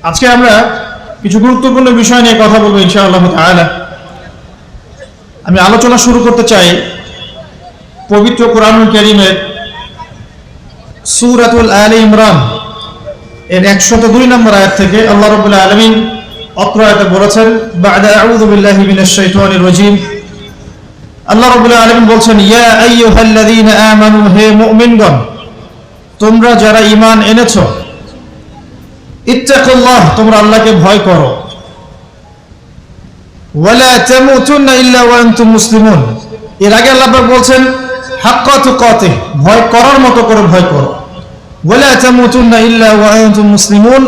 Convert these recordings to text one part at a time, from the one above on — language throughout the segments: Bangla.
আজকে আমরা কিছু গুরুত্বপূর্ণ বিষয় নিয়ে কথা বলবো ইনশাআল্লাহ তাআলা। আমি আলোচনা শুরু করতে চাই পবিত্র কোরআনুল কারীমের সূরাতুল আলে ইমরান এর 102 নম্বর আয়াত থেকে। আল্লাহ রাব্বুল আলামিন অত্র আয়াতে বলেছেন, বা'দা আউযু বিল্লাহি মিনাশ শাইতানির রাজীম। আল্লাহ রাব্বুল আলামিন বলছেন, ইয়া আইয়ুহাল্লাযীনা আমানু, হে মুমিনগণ, তোমরা যারা ঈমান এনেছো, ইত্তাকুল্লাহ, তোমরা আল্লাহকে ভয় করো, ওয়ালা তামুতুন্না ইল্লা ওয়া আনতুম মুসলিমুন। এর আগে আল্লাহ পাক বলছেন হাক্কা তুকাতিহ, ভয় করার মতো করে ভয় করো, ওয়ালা তামুতুন্না ইল্লা ওয়া আনতুম মুসলিমুন,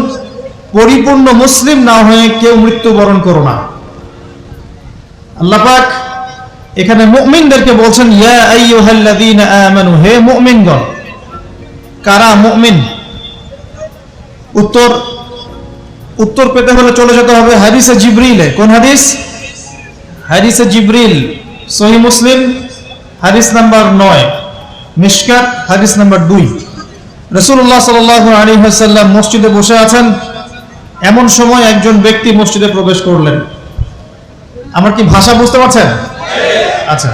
পরিপূর্ণ মুসলিম না হয়ে কেউ মৃত্যুবরণ করো না। আল্লাহ পাক এখানে মুমিনদেরকে বলছেন, ইয়া আইয়ুহাল্লাযীনা আমানু, হে মুমিনগণ। কারা মুমিন? উত্তর পেতে হলে চলে যেতে হবে হাদিসে জিবরিলে। কোন হাদিস? হাদিসে জিবরিল, সহিহ মুসলিম হাদিস নাম্বার 9, মিশকাত হাদিস নাম্বার 2। রাসূলুল্লাহ সাল্লাল্লাহু আলাইহি ওয়াসাল্লাম মসজিদে বসে আছেন, এমন সময় একজন ব্যক্তি মসজিদে প্রবেশ করলেন। আমার কি ভাষা বুঝতে পারছেন? আচ্ছা,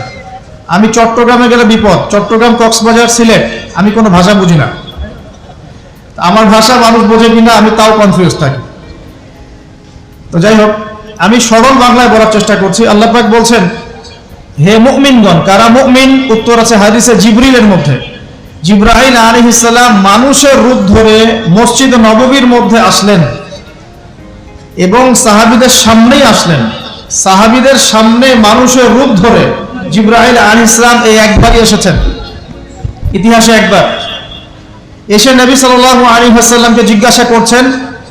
আমি চট্টগ্রামে গেলে বিপদ, চট্টগ্রাম, কক্সবাজার, সিলেট, আমি কোনো ভাষা বুঝি না। আমার ভাষা মানুষ বোঝে কিনা আমি তাও কনফিউজ থাকি। তো যাই হোক, আমি সরল বাংলায় বলার চেষ্টা করছি। আল্লাহ পাক বলছেন, হে মুমিনগণ। কারা মুমিন? উত্তর আছে হাদিসে জিবরিলের মধ্যে। জিবরাইল আলাইহিস সালাম মানুষের রূপ ধরে মসজিদ নববীর মধ্যে আসলেন এবং সাহাবীদের সামনেই আসলেন। সাহাবীদের সামনে মানুষের রূপ ধরে জিবরাইল আলাইহিস সালাম এই একবারই এসেছেন, ইতিহাসে একবার। এসে নবী সাল্লাল্লাহু আলাইহি ওয়াসাল্লামকে জিজ্ঞাসা করছেন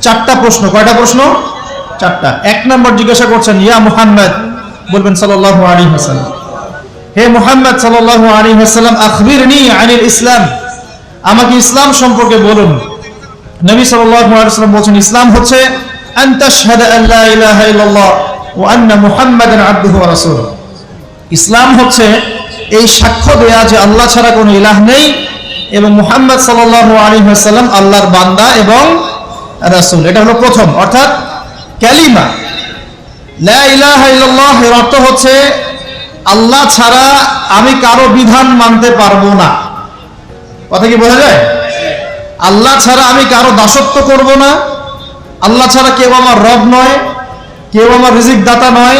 4টা প্রশ্ন। কয়টা প্রশ্ন? 4টা। 1 নম্বর জিজ্ঞাসা করছেন, ইয়া মুহাম্মদ, বলবেন সাল্লাল্লাহু আলাইহি ওয়াসাল্লাম, হে মুহাম্মদ সাল্লাল্লাহু আলাইহি ওয়াসাল্লাম, আখবিরনি আনিল ইসলাম, আমাকে ইসলাম সম্পর্কে বলুন। নবী সাল্লাল্লাহু আলাইহি ওয়াসাল্লাম বলছেন, ইসলাম হচ্ছে আন তাশহাদা আল্লা ইলাহা ইল্লাল্লাহ ওয়া আন্না মুহাম্মাদান আবদুহু ওয়া রাসূলুহু। ইসলাম হচ্ছে এই সাক্ষ্য দেয়া যে আল্লাহ ছাড়া কোনো ইলাহ নেই এবং মুহাম্মদ সাল্লাল্লাহু আলাইহি ওয়াসাল্লাম আল্লাহর বান্দা এবং রাসূল। এটা হলো প্রথম, অর্থাৎ কালিমা লা ইলাহা ইল্লাল্লাহ। এর অর্থ হচ্ছে আল্লাহ ছাড়া আমি কারো বিধান মানতে পারবো না। কথা কি বোঝা যায়? আল্লাহ ছাড়া আমি কারো দাসত্ব করব না। আল্লাহ ছাড়া কেউ আমার রব নয়, কেউ আমার রিজিক দাতা নয়,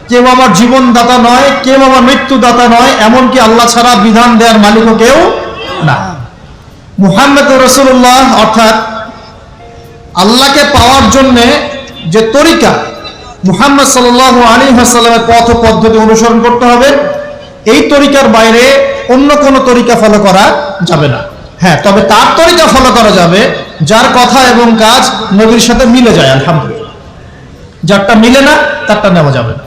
কেউ আমার জীবন দাতা নয়, কেউ আমার মৃত্যু দাতা নয়, এমনকি আল্লাহ ছাড়া বিধান দেওয়ার মালিকও কেউ না। মুহাম্মদুর রাসূলুল্লাহ, অর্থাৎ আল্লাহকে পাওয়ার জন্য যে তরিকা, মুহাম্মদ সাল্লাল্লাহু আলাইহি ওয়াসাল্লামের পথ পদ্ধতি অনুসরণ করতে হবে। এই তরিকার বাইরে অন্য কোনো তরিকা ফলো করা যাবে না। হ্যাঁ, তবে তার তরিকা ফলো করা যাবে যার কথা এবং কাজ নবীর সাথে মিলে যায়, আলহামদুলিল্লাহ। যারটা মিলে না তারটা নেওয়া যাবে না।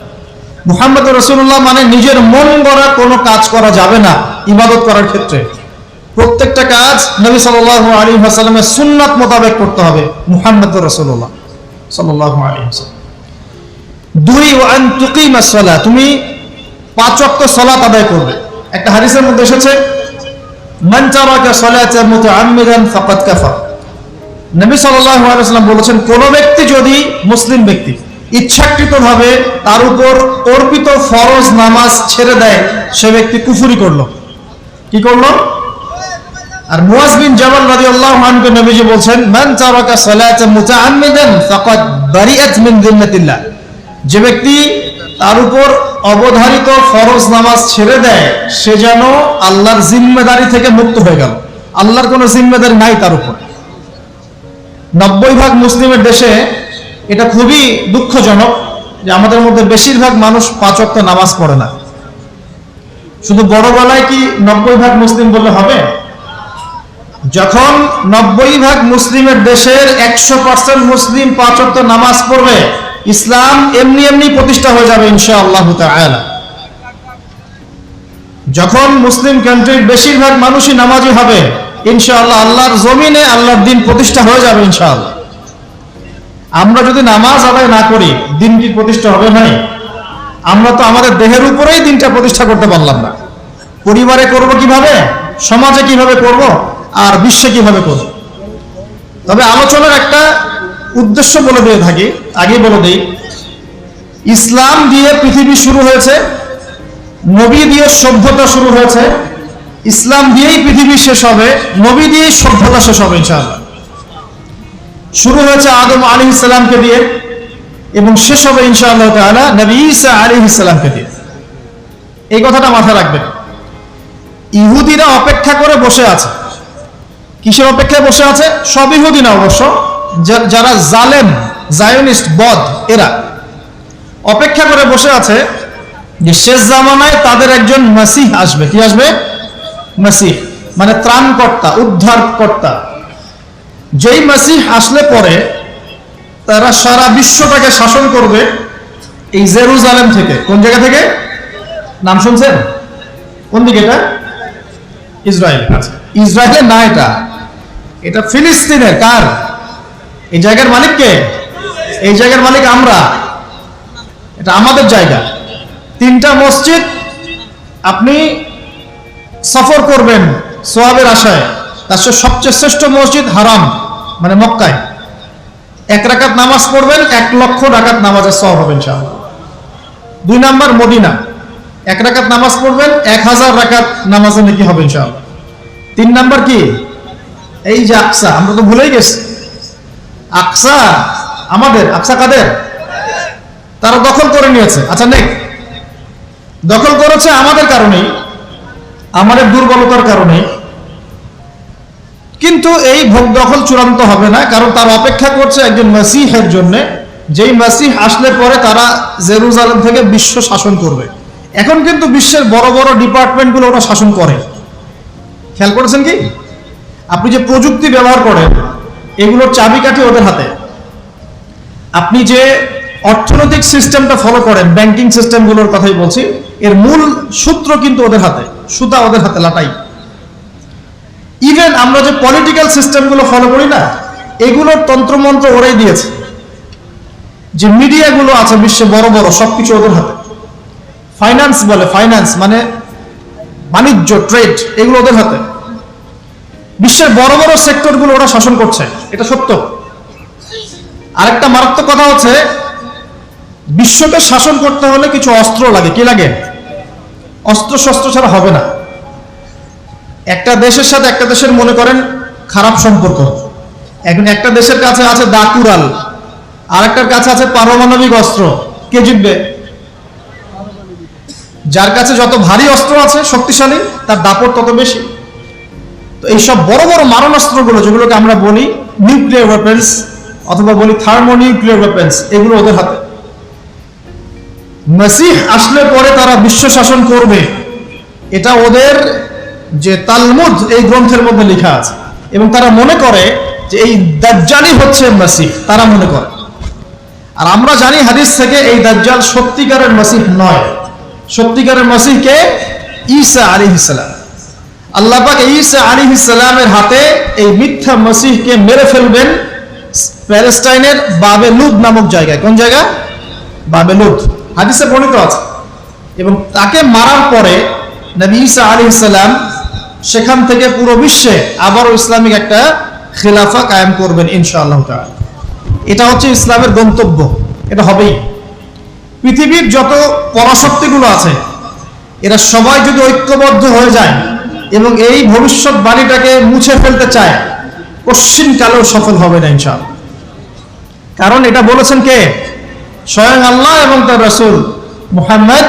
মুহাম্মদুর রাসূলুল্লাহ মানে নিজের মন গড়া কোনো কাজ করা যাবে না। ইবাদত করার ক্ষেত্রে প্রত্যেকটা কাজ নবী সাল্লাল্লাহু আলাইহি ওয়াসাল্লামের সুন্নাত মোতাবেক করতে হবে। মুহাম্মদুর রাসূলুল্লাহ সাল্লাল্লাহু আলাইহি ওয়াসাল্লাম। 2, ওয়া আন তুকিমাস সালাহ, তুমি 5 ওয়াক্ত সালাত আদায় করবে। একটা হাদিসের মধ্যে এসেছে, মান তারাকা সালাতা মুতাআম্মিদান ফাকাদ কাফার। নবী সাল্লাল্লাহু আলাইহি ওয়াসাল্লাম বলেছেন, কোন ব্যক্তি যদি, মুসলিম ব্যক্তি, ইচ্ছাকৃতভাবে তার উপর অর্পিত ফরজ নামাজ ছেড়ে দেয়, সে ব্যক্তি কুফরি করলো। কি করলো? আর মুয়াজ বিন জাবাল রাদিয়াল্লাহু আনহু নবীজি বলছেন, মান তারাকা সালাতা মুতাআম্মিদান ফাকাদ বারিআত মিন যিম্মাতিল্লাহ। যে ব্যক্তি তার উপর অবধারিত ফরজ নামাজ ছেড়ে দেয়, সে যেন আল্লাহর জিম্মেদারি থেকে মুক্ত হয়ে গেল। আল্লাহর কোনো জিম্মেদারি নাই তার উপর। 90% মুসলিমের দেশে এটা খুবই দুঃখজনক যে আমাদের মধ্যে বেশিরভাগ মানুষ 5 ওয়াক্ত নামাজ পড়ে না। শুধু বড় গলায় কি 90% মুসলিম বললে হবে? যখন 90% মুসলিমের দেশের 100% মুসলিম 5 ওয়াক্ত নামাজ পড়বে, ইসলাম এমনি এমনি প্রতিষ্ঠা হয়ে যাবে ইনশাআল্লাহ তাআলা। যখন মুসলিম কান্ট্রির বেশিরভাগ মানুষই নামাজি হবে, ইনশাআল্লাহ আল্লাহর জমিনে আল্লাহর দ্বীন প্রতিষ্ঠা হয়ে যাবে ইনশাআল্লাহ। আমরা যদি নামাজ আদায় না করি, দ্বীন কি প্রতিষ্ঠা হবে? ভাই, আমরা তো আমাদের দেহের উপরেই দ্বীনটা প্রতিষ্ঠা করতে পারলাম না। পরিবারে করব কিভাবে, সমাজে কিভাবে করব, আর বিশ্বে কিভাবে করব? তবে আলোচনার একটা উদ্দেশ্য বলে দিয়ে থাকি, আগে বলে দিই, ইসলাম দিয়ে পৃথিবী শুরু হয়েছে, নবী দিয়ে সভ্যতা শুরু হয়েছে, ইসলাম দিয়েই পৃথিবী শেষ হবে, নবী দিয়েই সভ্যতা শেষ হবে ইনশাআল্লাহ। শুরু হয়েছে আদম আলাইহিস সালামকে দিয়ে এবং শেষ হবে ইনশাআল্লাহ তাআলা নবী ঈসা আলাইহিস সালামকে দিয়ে। এই কথাটা মাথায় রাখবেন। ইহুদিরা অপেক্ষা করে বসে আছে। কিসের অপেক্ষায় বসে আছে? সব ইহুদি না অবশ্য, যারা জালেম, জায়োনিস্ট, বদ, এরা অপেক্ষা করে বসে আছে যে শেষ জামানায় তাদের একজন মাসিহ আসবে। কি আসবে? মাসিহ মানে ত্রাণকর্তা, উদ্ধারকর্তা। যেই মাসিহ আসলে পরে তারা সারা বিশ্বটাকে শাসন করবে এই জেরুজালেম থেকে। কোন জায়গা থেকে? নাম শুনছেন? কোন দিকে এটা? ইসরায়েল। আচ্ছা, ইসরায়েলের না, এটা ফিলিস্তিনের। কার? এই জায়গার মালিক কে? এই জায়গার মালিক আমরা। এটা আমাদের জায়গা। 3টা মসজিদ আপনি সফর করবেন সোয়াবের আশায়, তার সবচেয়ে শ্রেষ্ঠ মসজিদ হারাম মানে মক্কায় 1 রাকাত নামাজ পড়বেন, 1 লক্ষ রাকাত নামাজের সওয়াব হবে ইনশাআল্লাহ। 2 নাম্বার মদিনা, 1 রাকাত নামাজ পড়বেন, 1000 রাকাত নামাজে নাকি হবে ইনশাআল্লাহ। 3 নাম্বার কি? এই যে আকসা, আমরা তো ভুলেই গেছি। আকসা আমাদের, আকসা কাদের? তারা দখল করে নিয়েছে। আচ্ছা, দখল করেছে আমাদের কারণেই, আমাদের দুর্বলতার কারণে। কিন্তু এই ভোগ দখল চূড়ান্ত হবে না, কারণ তারা অপেক্ষা করছে একজন মাসিহের জন্য, যেই মাসিহ আসলে পরে তারা জেরুজালেম থেকে বিশ্ব শাসন করবে। এখন কিন্তু বিশ্বের বড় বড় ডিপার্টমেন্টগুলো ওরা শাসন করে। খেয়াল করেছেন কি? আপনি যে প্রযুক্তি ব্যবহার করেন এগুলোর চাবিকাঠি ওদের হাতে। আপনি যে অর্থনৈতিক সিস্টেমটা ফলো করেন, ব্যাংকিং সিস্টেমগুলোর কথাই বলছি, এর মূল সূত্র কিন্তু ওদের হাতে, সুতা ওদের হাতে, লাটাই। ইভেন আমরা যে পলিটিক্যাল সিস্টেমগুলো ফলো করি না, এগুলোর তন্ত্রমন্ত্র ওরাই দিয়েছে। যে মিডিয়াগুলো আছে বিশ্বে বড় বড়, সবকিছু ওদের হাতে। ফাইন্যান্স বলে, ফাইন্যান্স মানে বাণিজ্য, ট্রেড, এগুলো ওদের হাতে। বিশ্বের বড় বড় সেক্টরগুলো ওরা শাসন করছে, এটা সত্য। আরেকটা মারাত্মক কথা হচ্ছে, বিশ্বকে শাসন করতে হলে কিছু অস্ত্র লাগে। কি লাগে? অস্ত্র শস্ত্র ছাড়া হবে না। একটা দেশের সাথে একটা দেশের মনে করেন খারাপ সম্পর্ক, এখন একটা দেশের কাছে আছে দাকুরাল, আর একটার কাছে আছে পারমাণবিক অস্ত্র। কে জিতবে? যার কাছে যত ভারী অস্ত্র আছে, শক্তিশালী, তার দাপট তত বেশি। তো এইসব বড় বড় মারণাস্ত্রগুলো, যেগুলোকে আমরা বলি নিউক্লিয়ার ওয়েপেন্স অথবা বলি থার্মোনিউক্লিয়ার ওয়েপেন্স, এগুলো ওদের হাতে। মাসিহ আসলে পরে তারা বিশ্ব শাসন করবে, এটা ওদের যে তালমুদ এই গ্রন্থের মধ্যে লেখা আছে। এবং তারা মনে করে যে এই দাজ্জালই হচ্ছে মাসিহ, তারা মনে করে। আর আমরা জানি হাদিস থেকে এই দাজ্জাল সত্যিকারের মাসিহ নয়। সত্যিকারের মাসিহ কে? ঈসা আলাইহিস সালাম। আল্লাহ পাক ঈসা আলাইহিস সালামের হাতে এই মিথ্যা মাসিহকে মেরে ফেলবেন প্যালেস্টাইনের বাবেলুদ নামক জায়গায়। কোন জায়গা? বাবেলুদ, হাদিসে বর্ণিত আছে। এবং তাকে মারার পরে নবী ঈসা আলাইহিস সালাম সেখান থেকে পুরো বিশ্বে আবারও ইসলামিক একটা খেলাফা কায়েম করবেন ইনশাআল্লাহ তাআলা। এটা হচ্ছে ইসলামের গন্তব্য, এটা হবেই। পৃথিবীর যত পরাশক্তিগুলো আছে এরা সবাই যদি ঐক্যবদ্ধ হয়ে যায় এবং এই ভবিষ্যৎবাণীটাকে মুছে ফেলতে চায়, কশ্চিনকালেও সফল হবে না ইনশাআল্লাহ। কারণ এটা বলেছেন কে? স্বয়ং আল্লাহ এবং তার রাসূল মুহাম্মদ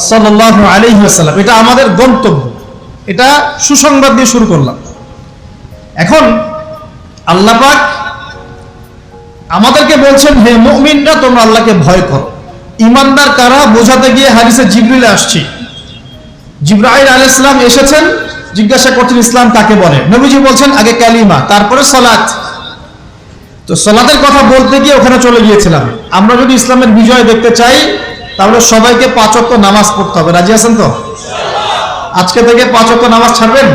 সাল্লাল্লাহু আলাইহি ওয়াসাল্লাম। এটা আমাদের গন্তব্য। এটা সুসংবাদ দিয়ে শুরু করলাম। এখন আল্লাহ পাক আমাদেরকে বলছেন, হে মুমিনরা, তোমরা আল্লাহকে ভয় করো। ঈমানদার কারা বোঝাতে গিয়ে হাদিসে জিবরিল আসছে। জিবরাইল আলাইহিস সালাম এসেছেন, জিজ্ঞাসা করছেন ইসলাম কাকে বলে। নবীজি বলছেন আগে কালিমা, তারপরে সালাত। তো সালাতের কথা বলতে গিয়ে ওখানে চলে গিয়েছিলাম। আমরা যদি ইসলামের বিজয় দেখতে চাই তাহলে সবাইকে 5 ওয়াক্ত নামাজ পড়তে হবে। রাজি আছেন তো? আজকে থেকে 5 ওয়াক্ত নামাজ ছাড়বেন?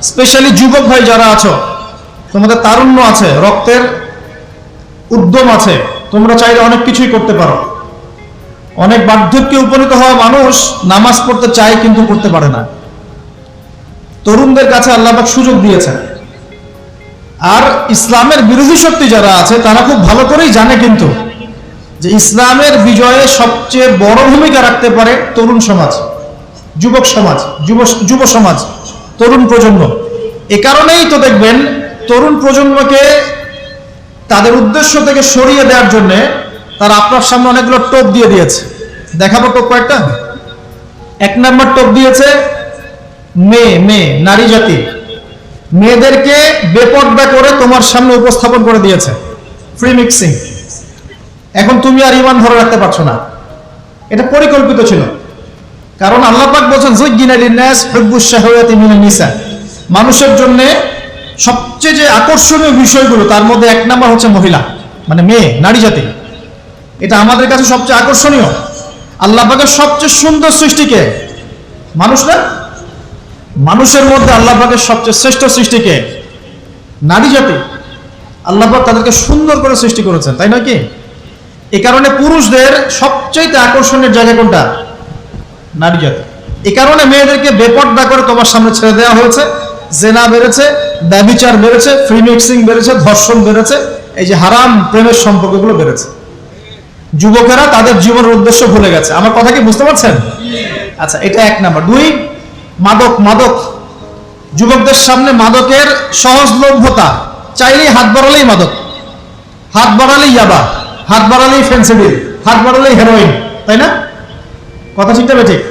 স্পেশালি যুবক ভাই যারা আছো, তোমাদের তারুণ্য আছে, রক্তের উদ্যম আছে, তোমরা চাইলে অনেক কিছুই করতে পারো। অনেক বার্ধক্যে উপনীত হওয়া মানুষ নামাজ পড়তে চায় কিন্তু করতে পারে না। তরুণদের কাছে আল্লাহ পাক সুযোগ দিয়েছেন। আর ইসলামের বিরোধী শক্তি যারা আছে তারা খুব ভালো করেই জানে কিন্তু যে ইসলামের বিজয়ে সবচেয়ে বড় ভূমিকা রাখতে পারে তরুণ সমাজ, যুবক সমাজ, যুব সমাজ, তরুণ প্রজন্ম। এ কারণেই তো দেখবেন তরুণ প্রজন্মকে তাদের উদ্দেশ্য থেকে সরিয়ে দেওয়ার জন্য তারা আপনার সামনে অনেকগুলো টোপ দিয়ে দিয়েছে। দেখাবো টোপ কয়েকটা। 1 নম্বর টোপ দিয়েছে মেয়ে নারী জাতি, মেয়েদেরকে বেপর্দা করে তোমার সামনে উপস্থাপন করে দিয়েছে, ফ্রি মিক্সিং। এখন তুমি আর ঈমান ধরে রাখতে পারছো না। এটা পরিকল্পিত ছিল, কারণ আল্লাহ পাক বলেন যুজ্জিনা লিন-নাস হুব্বুশ শাহাওয়াতি মিনান নিসা, মানুষের জন্য সবচেয়ে যে আকর্ষণীয় বিষয়গুলো তার মধ্যে 1 নম্বর হচ্ছে মহিলা, মানে মেয়ে, নারী জাতি। এটা আমাদের কাছে সবচেয়ে আকর্ষণীয়। আল্লাহ পাকের সবচেয়ে সুন্দর সৃষ্টিকে মানুষ না, মানুষের মধ্যে আল্লাহ পাকের সবচেয়ে শ্রেষ্ঠ সৃষ্টিকে নারী জাতি। আল্লাহ পাক তাদেরকে সুন্দর করে সৃষ্টি করেছেন, তাই নয় কি? এই কারণে পুরুষদের সবচেয়ে আকর্ষণের জায়গা কোনটা? নারী জাতি। এই কারণে মেয়েদেরকে বেপর্দা করে তোমার সামনে ছেড়ে দেওয়া হয়েছে। জেনা বেড়েছে, ব্যভিচার বেড়েছে, ফ্রি মিক্সিং বেড়েছে, ধর্ষণ বেড়েছে, এই যে হারাম প্রেমের সম্পর্কগুলো বেড়েছে। যুবকেরা তাদের জীবনের উদ্দেশ্য ভুলে গেছে। আমার কথা কি বুঝতে পারছেন? আচ্ছা, এটা 1 নম্বর। 2, মাদক। যুবকদের সামনে মাদকের সহজলভ্যতা, চাইলেই হাত বাড়ালেই মাদক, হাত বাড়ালেই ইয়াবা, হাত বাড়ালেই ফেন্সিডিল, হাত বাড়ালেই হেরোইন, তাই না? কথা ঠিক না ঠিক?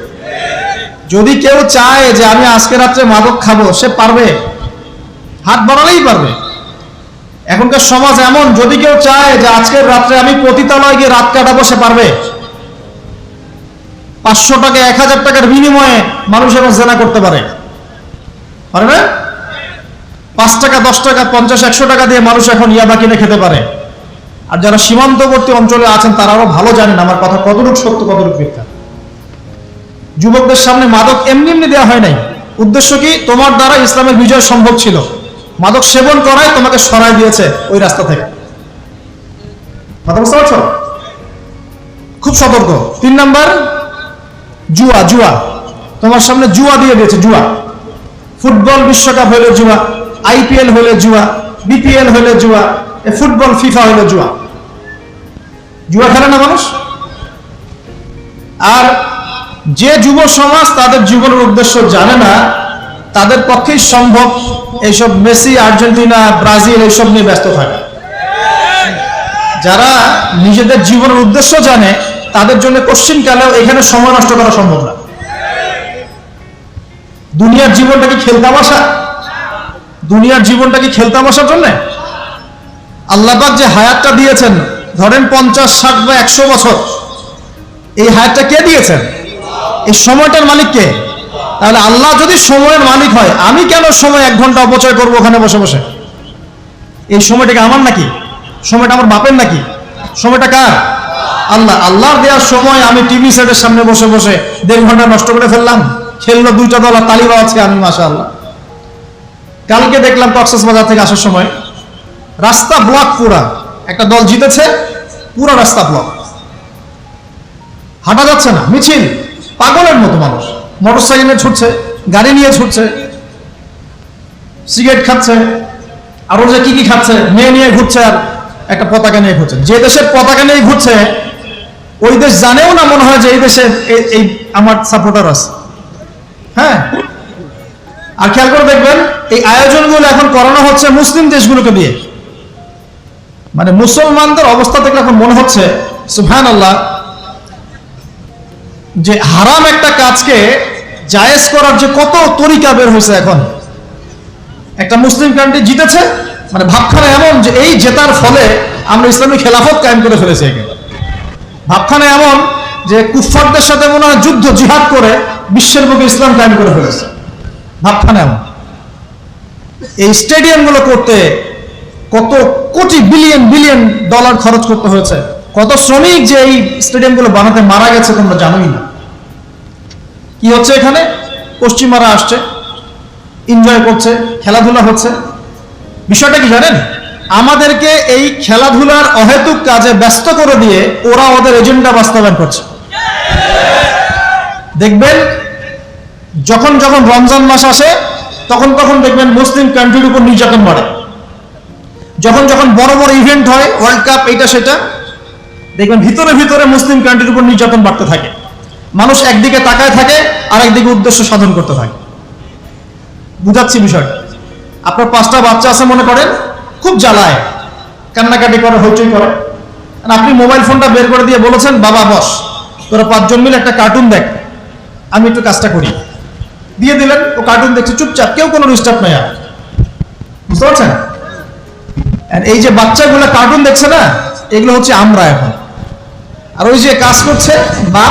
যদি কেউ চায় যে আমি আজকে রাত্রে মাদক খাবো, সে পারবে, হাত বাড়ালেই পারবে। এখনকার সমাজ এমন, যদি কেউ চায় যে আজকের রাত্রে আমি পতিতালয়ে গিয়ে রাত কাটাবো, সে পারবে। 500 টাকা 1000 টাকার বিনিময়ে মানুষ এখন জেনা করতে পারে না? 5 টাকা 10 টাকা 50 100 টাকা দিয়ে মানুষ এখন ইয়াবা কিনে খেতে পারে। আর যারা সীমান্তবর্তী অঞ্চলে আছেন তারা আরো ভালো জানেন আমার কথা কতটুকু সত্য কতটুকু মিথ্যা। যুবকদের সামনে মাদক এমনি এমনি দেওয়া হয় নাই। উদ্দেশ্য কি? তোমার দ্বারা ইসলামের বিজয় সম্ভব ছিল। মাদক সেবন করায় তোমাকে সরাই দিয়েছে ওই রাস্তা থেকে। কথা বুঝতে পারছো? খুব সতর্ক। 3 নম্বর, জুয়া। তোমার সামনে জুয়া দিয়ে দিয়েছে। জুয়া, ফুটবল বিশ্বকাপ হলে জুয়া, IPL হলে জুয়া, BPL হলে জুয়া, ফুটবল ফিফা হলে জুয়া। জুয়া খেলে না মানুষ? আর যে যুব সমাজ তাদের জীবনের উদ্দেশ্য জানে না, তাদের পক্ষেই সম্ভব এইসব মেসি, আর্জেন্টিনা, ব্রাজিল এইসব নিয়ে ব্যস্ত থাকে। যারা নিজেদের জীবনের উদ্দেশ্য জানে তাদের জন্য কোশ্চিন কালেও এখানে সময় নষ্ট করা সম্ভব না। দুনিয়ার জীবনটা কি খেলতামাশা? দুনিয়ার জীবনটা কি খেলতামাশার জন্য? আল্লাহ পাক যে হায়াতটা দিয়েছেন, ধরেন 50, 60 বা 100 বছর, এই হায়াতটা কে দিয়েছেন? এই সময়টার মালিক কে? তাহলে আল্লাহ যদি সময়ের মালিক হয়, আমি কেন সময় 1 ঘন্টা অপচয় করবো ওখানে বসে বসে? এই সময়টাকে আমার নাকি? সময়টা আমার বাপের নাকি? সময়টা কার? আল্লাহর দেওয়ার সময় আমি টিভি সেটের সামনে বসে বসে 1.5 ঘন্টা নষ্ট করে ফেললাম। খেললো 2টা দল, তালিবা আছে, আমি মাশাআল্লাহ। কালকে দেখলাম কক্সবাজার থেকে আসার সময় রাস্তা ব্লক, পুরা একটা দল জিতেছে, পুরো রাস্তা ব্লক, হাঁটা যাচ্ছে না, মিছিল, পাগলের মতো মানুষ মোটরসাইকেলে ছুটছে, গাড়ি নিয়ে ছুটছে, সিগারেট খাচ্ছে, আর ওর যে কি খাচ্ছে, মেয়ে নিয়ে ঘুরছে, আর একটা পতাকা নিয়ে ঘুরছে। যে দেশের পতাকা নিয়ে ঘুরছে ওই দেশ জানেও না মনে হয় যে এই দেশে এই আমার সাপোর্টার আছে। হ্যাঁ, আর খেয়াল করে দেখবেন এই আয়োজনগুলো এখন করানো হচ্ছে মুসলিম দেশগুলোকে দিয়ে। মানে মুসলমানদের অবস্থা দেখলে এখন মনে হচ্ছে সুবহানাল্লাহ, যে হারাম একটা কাজকে জায়েজ করার যে কত তরিকা বের হয়েছে। এখন একটা মুসলিম কান্ট্রি জিতেছে, মানে ভাবখানা এমন যে এই জেতার ফলে আমরা ইসলামী খেলাফত কায়েম করে ফেলেছি। ভাবখানা এমন যে কুফফারদের সাথে মনে হয় যুদ্ধ জিহাদ করে বিশ্বের বুকে ইসলাম কায়েম করে ফেলেছে। ভাবখানা এমন। এই স্টেডিয়ামগুলো করতে কত কোটি বিলিয়ন ডলার খরচ করতে হয়েছে, কত শ্রমিক যে এই স্টেডিয়ামগুলো বানাতে মারা গেছে তোমরা জানোই না। কি হচ্ছে এখানে? পশ্চিমারা আসছে, এনজয় করছে, খেলাধুলা হচ্ছে। বিষয়টা কি জানেন? আমাদেরকে এই খেলাধুলার অহেতুক কাজে ব্যস্ত করে দিয়ে ওরা ওদের এজেন্ডা বাস্তবায়ন করছে। দেখবেন যখন রমজান মাস আসে তখন দেখবেন মুসলিম কান্ট্রির উপর নির্যাতন বাড়ে। যখন যখন বড় বড় ইভেন্ট হয়, ওয়ার্ল্ড কাপ, এইটা সেটা, দেখবেন ভিতরে ভিতরে মুসলিম কান্ট্রির উপর নির্যাতন বাড়তে থাকে। মানুষ একদিকে তাকায় থাকে আর একদিকে উদ্দেশ্য সাধন করতে থাকে। বুঝাচ্ছি বিষয়টা। আপনার 5টা বাচ্চা আছে মনে করেন, খুব জ্বালায়, কান্নাকাটি করে, হইচই করে। আর আপনি মোবাইল ফোনটা বের করে দিয়ে বলেছেন, বাবা বস, তোরা 5 জন মিলে একটা কার্টুন দেখ, আমি একটু কাজটা করি। দিয়ে দিলেন, ও কার্টুন দেখছে চুপচাপ, কেউ কোনো ডিস্টার্ব নাই। আর বুঝতে পারছেন? এই যে বাচ্চাগুলো কার্টুন দেখছে না, এগুলো হচ্ছে আমরা এখন। আর ওই যে কাজ করছে বা,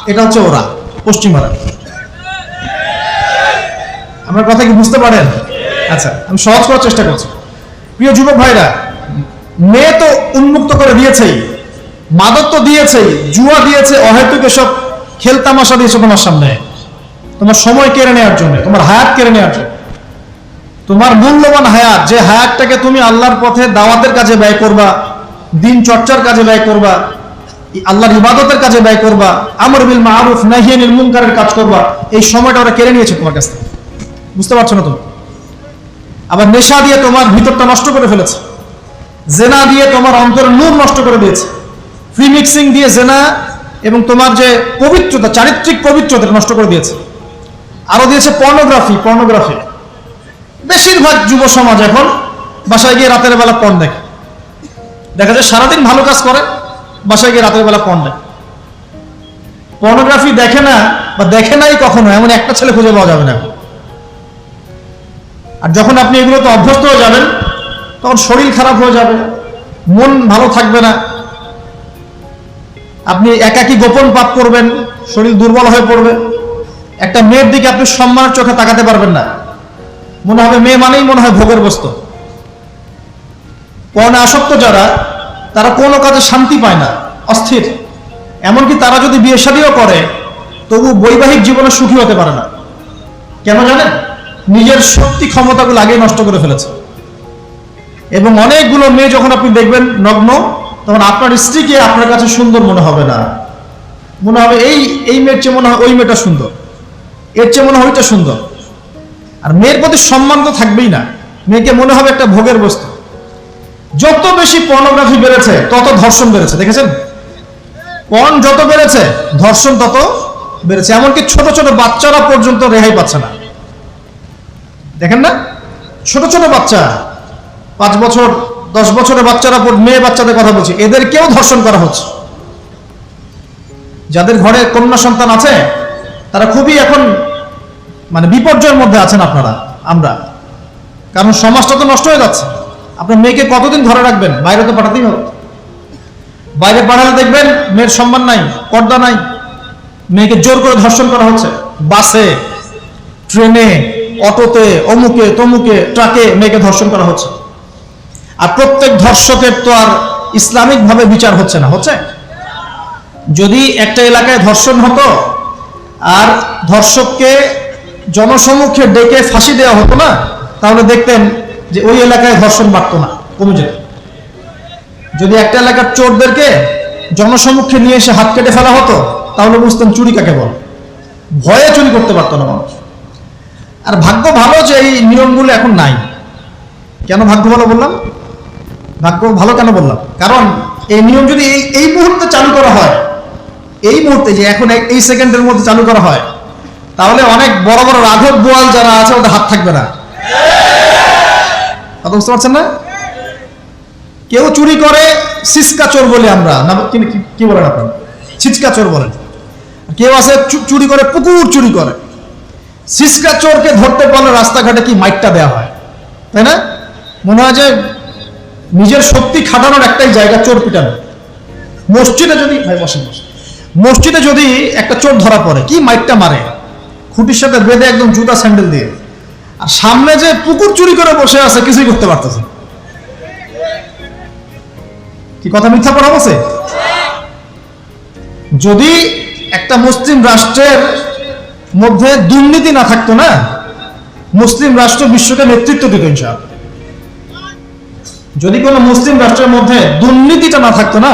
এটা হচ্ছে ওরা, পশ্চিমারা। আমার কথা কি বুঝতে পারেন? আচ্ছা, আমি সহজ করার চেষ্টা করছি। প্রিয় যুবক ভাইরা, মেয়ে তো উন্মুক্ত করে দিয়েছেই, মাদক তো দিয়েছেই, জুয়া দিয়েছে, অহেতুক এসব খেলতামাশা দিয়েছে তোমার সামনে, তোমার সময় কেড়ে নেওয়ার জন্য, তোমার হায়াত কেড়ে নেওয়ার জন্য। তোমার মূল্যবান হায়াত, যে হায়াতটাকে তুমি আল্লাহর পথে দাওয়াতের কাজে ব্যয় করবা, দিন চর্চার কাজে ব্যয় করবা, আল্লাহর ইবাদতের কাজে ব্যয় করবা, আমর বিল মারুফ নাহি আনিল মুনকারের কাজ করবা, এই সময়টা ওরা কেড়ে নিয়েছে তোমার কাছ থেকে। বুঝতে পারছো না তুমি? আবার নেশা দিয়ে তোমার ভিতরটা নষ্ট করে ফেলেছে, জেনা দিয়ে তোমার অন্তরের নূর নষ্ট করে দিয়েছে, ফ্রি মিক্সিং দিয়ে জেনা এবং তোমার যে পবিত্রতা, চারিত্রিক পবিত্রতা নষ্ট করে দিয়েছে। আরো দিয়েছে পর্নোগ্রাফি। বেশিরভাগ যুব সমাজ এখন বাসায় গিয়ে রাতের বেলা পর্ন দেখে। দেখা যায় সারাদিন ভালো কাজ করে, বাসায় গিয়ে রাতের বেলা পর্ন দেখে। পর্নোগ্রাফি দেখে না বা দেখে নাই কখনো, এমন একটা ছেলে খুঁজে পাওয়া যাবে না। আর যখন আপনি এগুলোতে অভ্যস্ত হয়ে যাবেন, তখন শরীর খারাপ হয়ে যাবে, মন ভালো থাকবে না, আপনি একাকী গোপন পাপ করবেন, শরীর দুর্বল হয়ে পড়বে। একটা মেয়ের দিকে আপনি সম্মানের চোখে তাকাতে পারবেন না, মনে হবে মেয়ে মানেই মনে হয় ভোগের বস্তু। পর্নে আসক্ত যারা, তারা কোনো কাজে শান্তি পায় না, অস্থির। এমনকি তারা যদি বিয়ে শাদীও করে, তবু বৈবাহিক জীবনে সুখী হতে পারে না। কেন জানেন? নিজের শক্তি ক্ষমতাগুলো আগেই নষ্ট করে ফেলেছে। এবং অনেকগুলো মেয়ে যখন আপনি দেখবেন নগ্ন, তখন আপনার স্ত্রীকে আপনার কাছে সুন্দর মনে হবে না, মনে হবে এই মেয়ের চেয়ে মনে হয় ওই মেয়েটা সুন্দর, এর চেয়ে মনে হয় ওইটা সুন্দর। আর মেয়ের প্রতি সম্মান তো থাকবেই না, মেয়েকে মনে হবে একটা ভোগের বস্তু। যত বেশি পর্নোগ্রাফি বেড়েছে, তত ধর্ষণ বেড়েছে। দেখেছেন? পর্ন যত বেড়েছে, ধর্ষণ তত বেড়েছে। এমনকি ছোট ছোট বাচ্চারা পর্যন্ত রেহাই পাচ্ছে না। দেখেন না? ছোট ছোট বাচ্চা, 5 বছর 10 বছরের বাচ্চারা, মেয়ে বাচ্চাদের কথা বলছি, এদেরকেও ধর্ষণ করা হচ্ছে। যাদের ঘরে কন্যা সন্তান আছে, তারা খুবই এখন মানে বিপর্যয়ের মধ্যে আছেন আপনারা, আমরা। কারণ সমাজটা তো নষ্ট হয়ে যাচ্ছে। আপনার মেয়েকে কতদিন ঘরে রাখবেন? বাইরে তো পাঠাতেই হবে। বাইরে পাঠালে দেখবেন মেয়ের সম্মান নাই, পর্দা নাই, মেয়েকে জোর করে ধর্ষণ করা হচ্ছে। বাসে, ট্রেনে, অটোতে, অমুকে তমুকে, ট্রাকে মেয়েকে ধর্ষণ করা হচ্ছে। আর প্রত্যেক ধর্ষকের তো আর ইসলামিক ভাবে বিচার হচ্ছে না, হচ্ছে? যদি একটা এলাকায় ধর্ষণ হতো আর ধর্ষককে জনসমক্ষে ডেকে ফাঁসি দেওয়া হতো না, তাহলে দেখতেন যে ওই এলাকায় ধর্ষণ বাড়তো না, কমে যেত। যদি একটা এলাকার চোরদেরকে জনসমক্ষে নিয়ে এসে হাত কেটে ফেলা হতো, তাহলে বুঝতেন চুরি কাকে বল। ভয়ে চুরি করতে পারতো না মানুষ। আর ভাগ্য ভালো যে এই নিয়মগুলো এখন নাই। কেন ভাগ্য ভালো বললাম? ভাগ্য ভালো কেন বললাম? কারণ এই নিয়ম যদি এই মুহূর্তে চালু করা হয়, এই মুহূর্তে যে এখন এই সেকেন্ডের মধ্যে চালু করা হয়, তাহলে অনেক বড় বড় রাঘব বোয়াল যারা আছে ওদের হাত থাকবে না। কথা বুঝতে পারছেন না? কেউ চুরি করে সিসকা চোর বলি আমরা, না কি বলেন আপনারা? ছিচকা চোর বলেন। কেউ আছে চুরি করে, পুকুর চুরি করে। সিসকা চোরকে ধরতে পারলে রাস্তাঘাটে কি মাইকটা দেওয়া হয়, তাই না? মনে হয় যে নিজের শক্তি খাটানোর একটাই জায়গা চোর পিটানো। মসজিদে যদি মসজিদে যদি একটা চোর ধরা পড়ে, কি মাইকটা মারে, খুঁটির সাথে বেঁধে একদম জুতা স্যান্ডেল দিয়ে। আর সামনে যে পুকুর চুরি করে বসে আছে, কিছুই করতে পারতেছে। কি কথা মিথ্যা পড়া বসে? যদি একটা মুসলিম রাষ্ট্রের মধ্যে দুর্নীতি না থাকতো না, মুসলিম রাষ্ট্র বিশ্বকে নেতৃত্ব দিত ইনশাআল্লাহ। যদি কোনো মুসলিম রাষ্ট্রের মধ্যে দুর্নীতিটা না থাকতো না,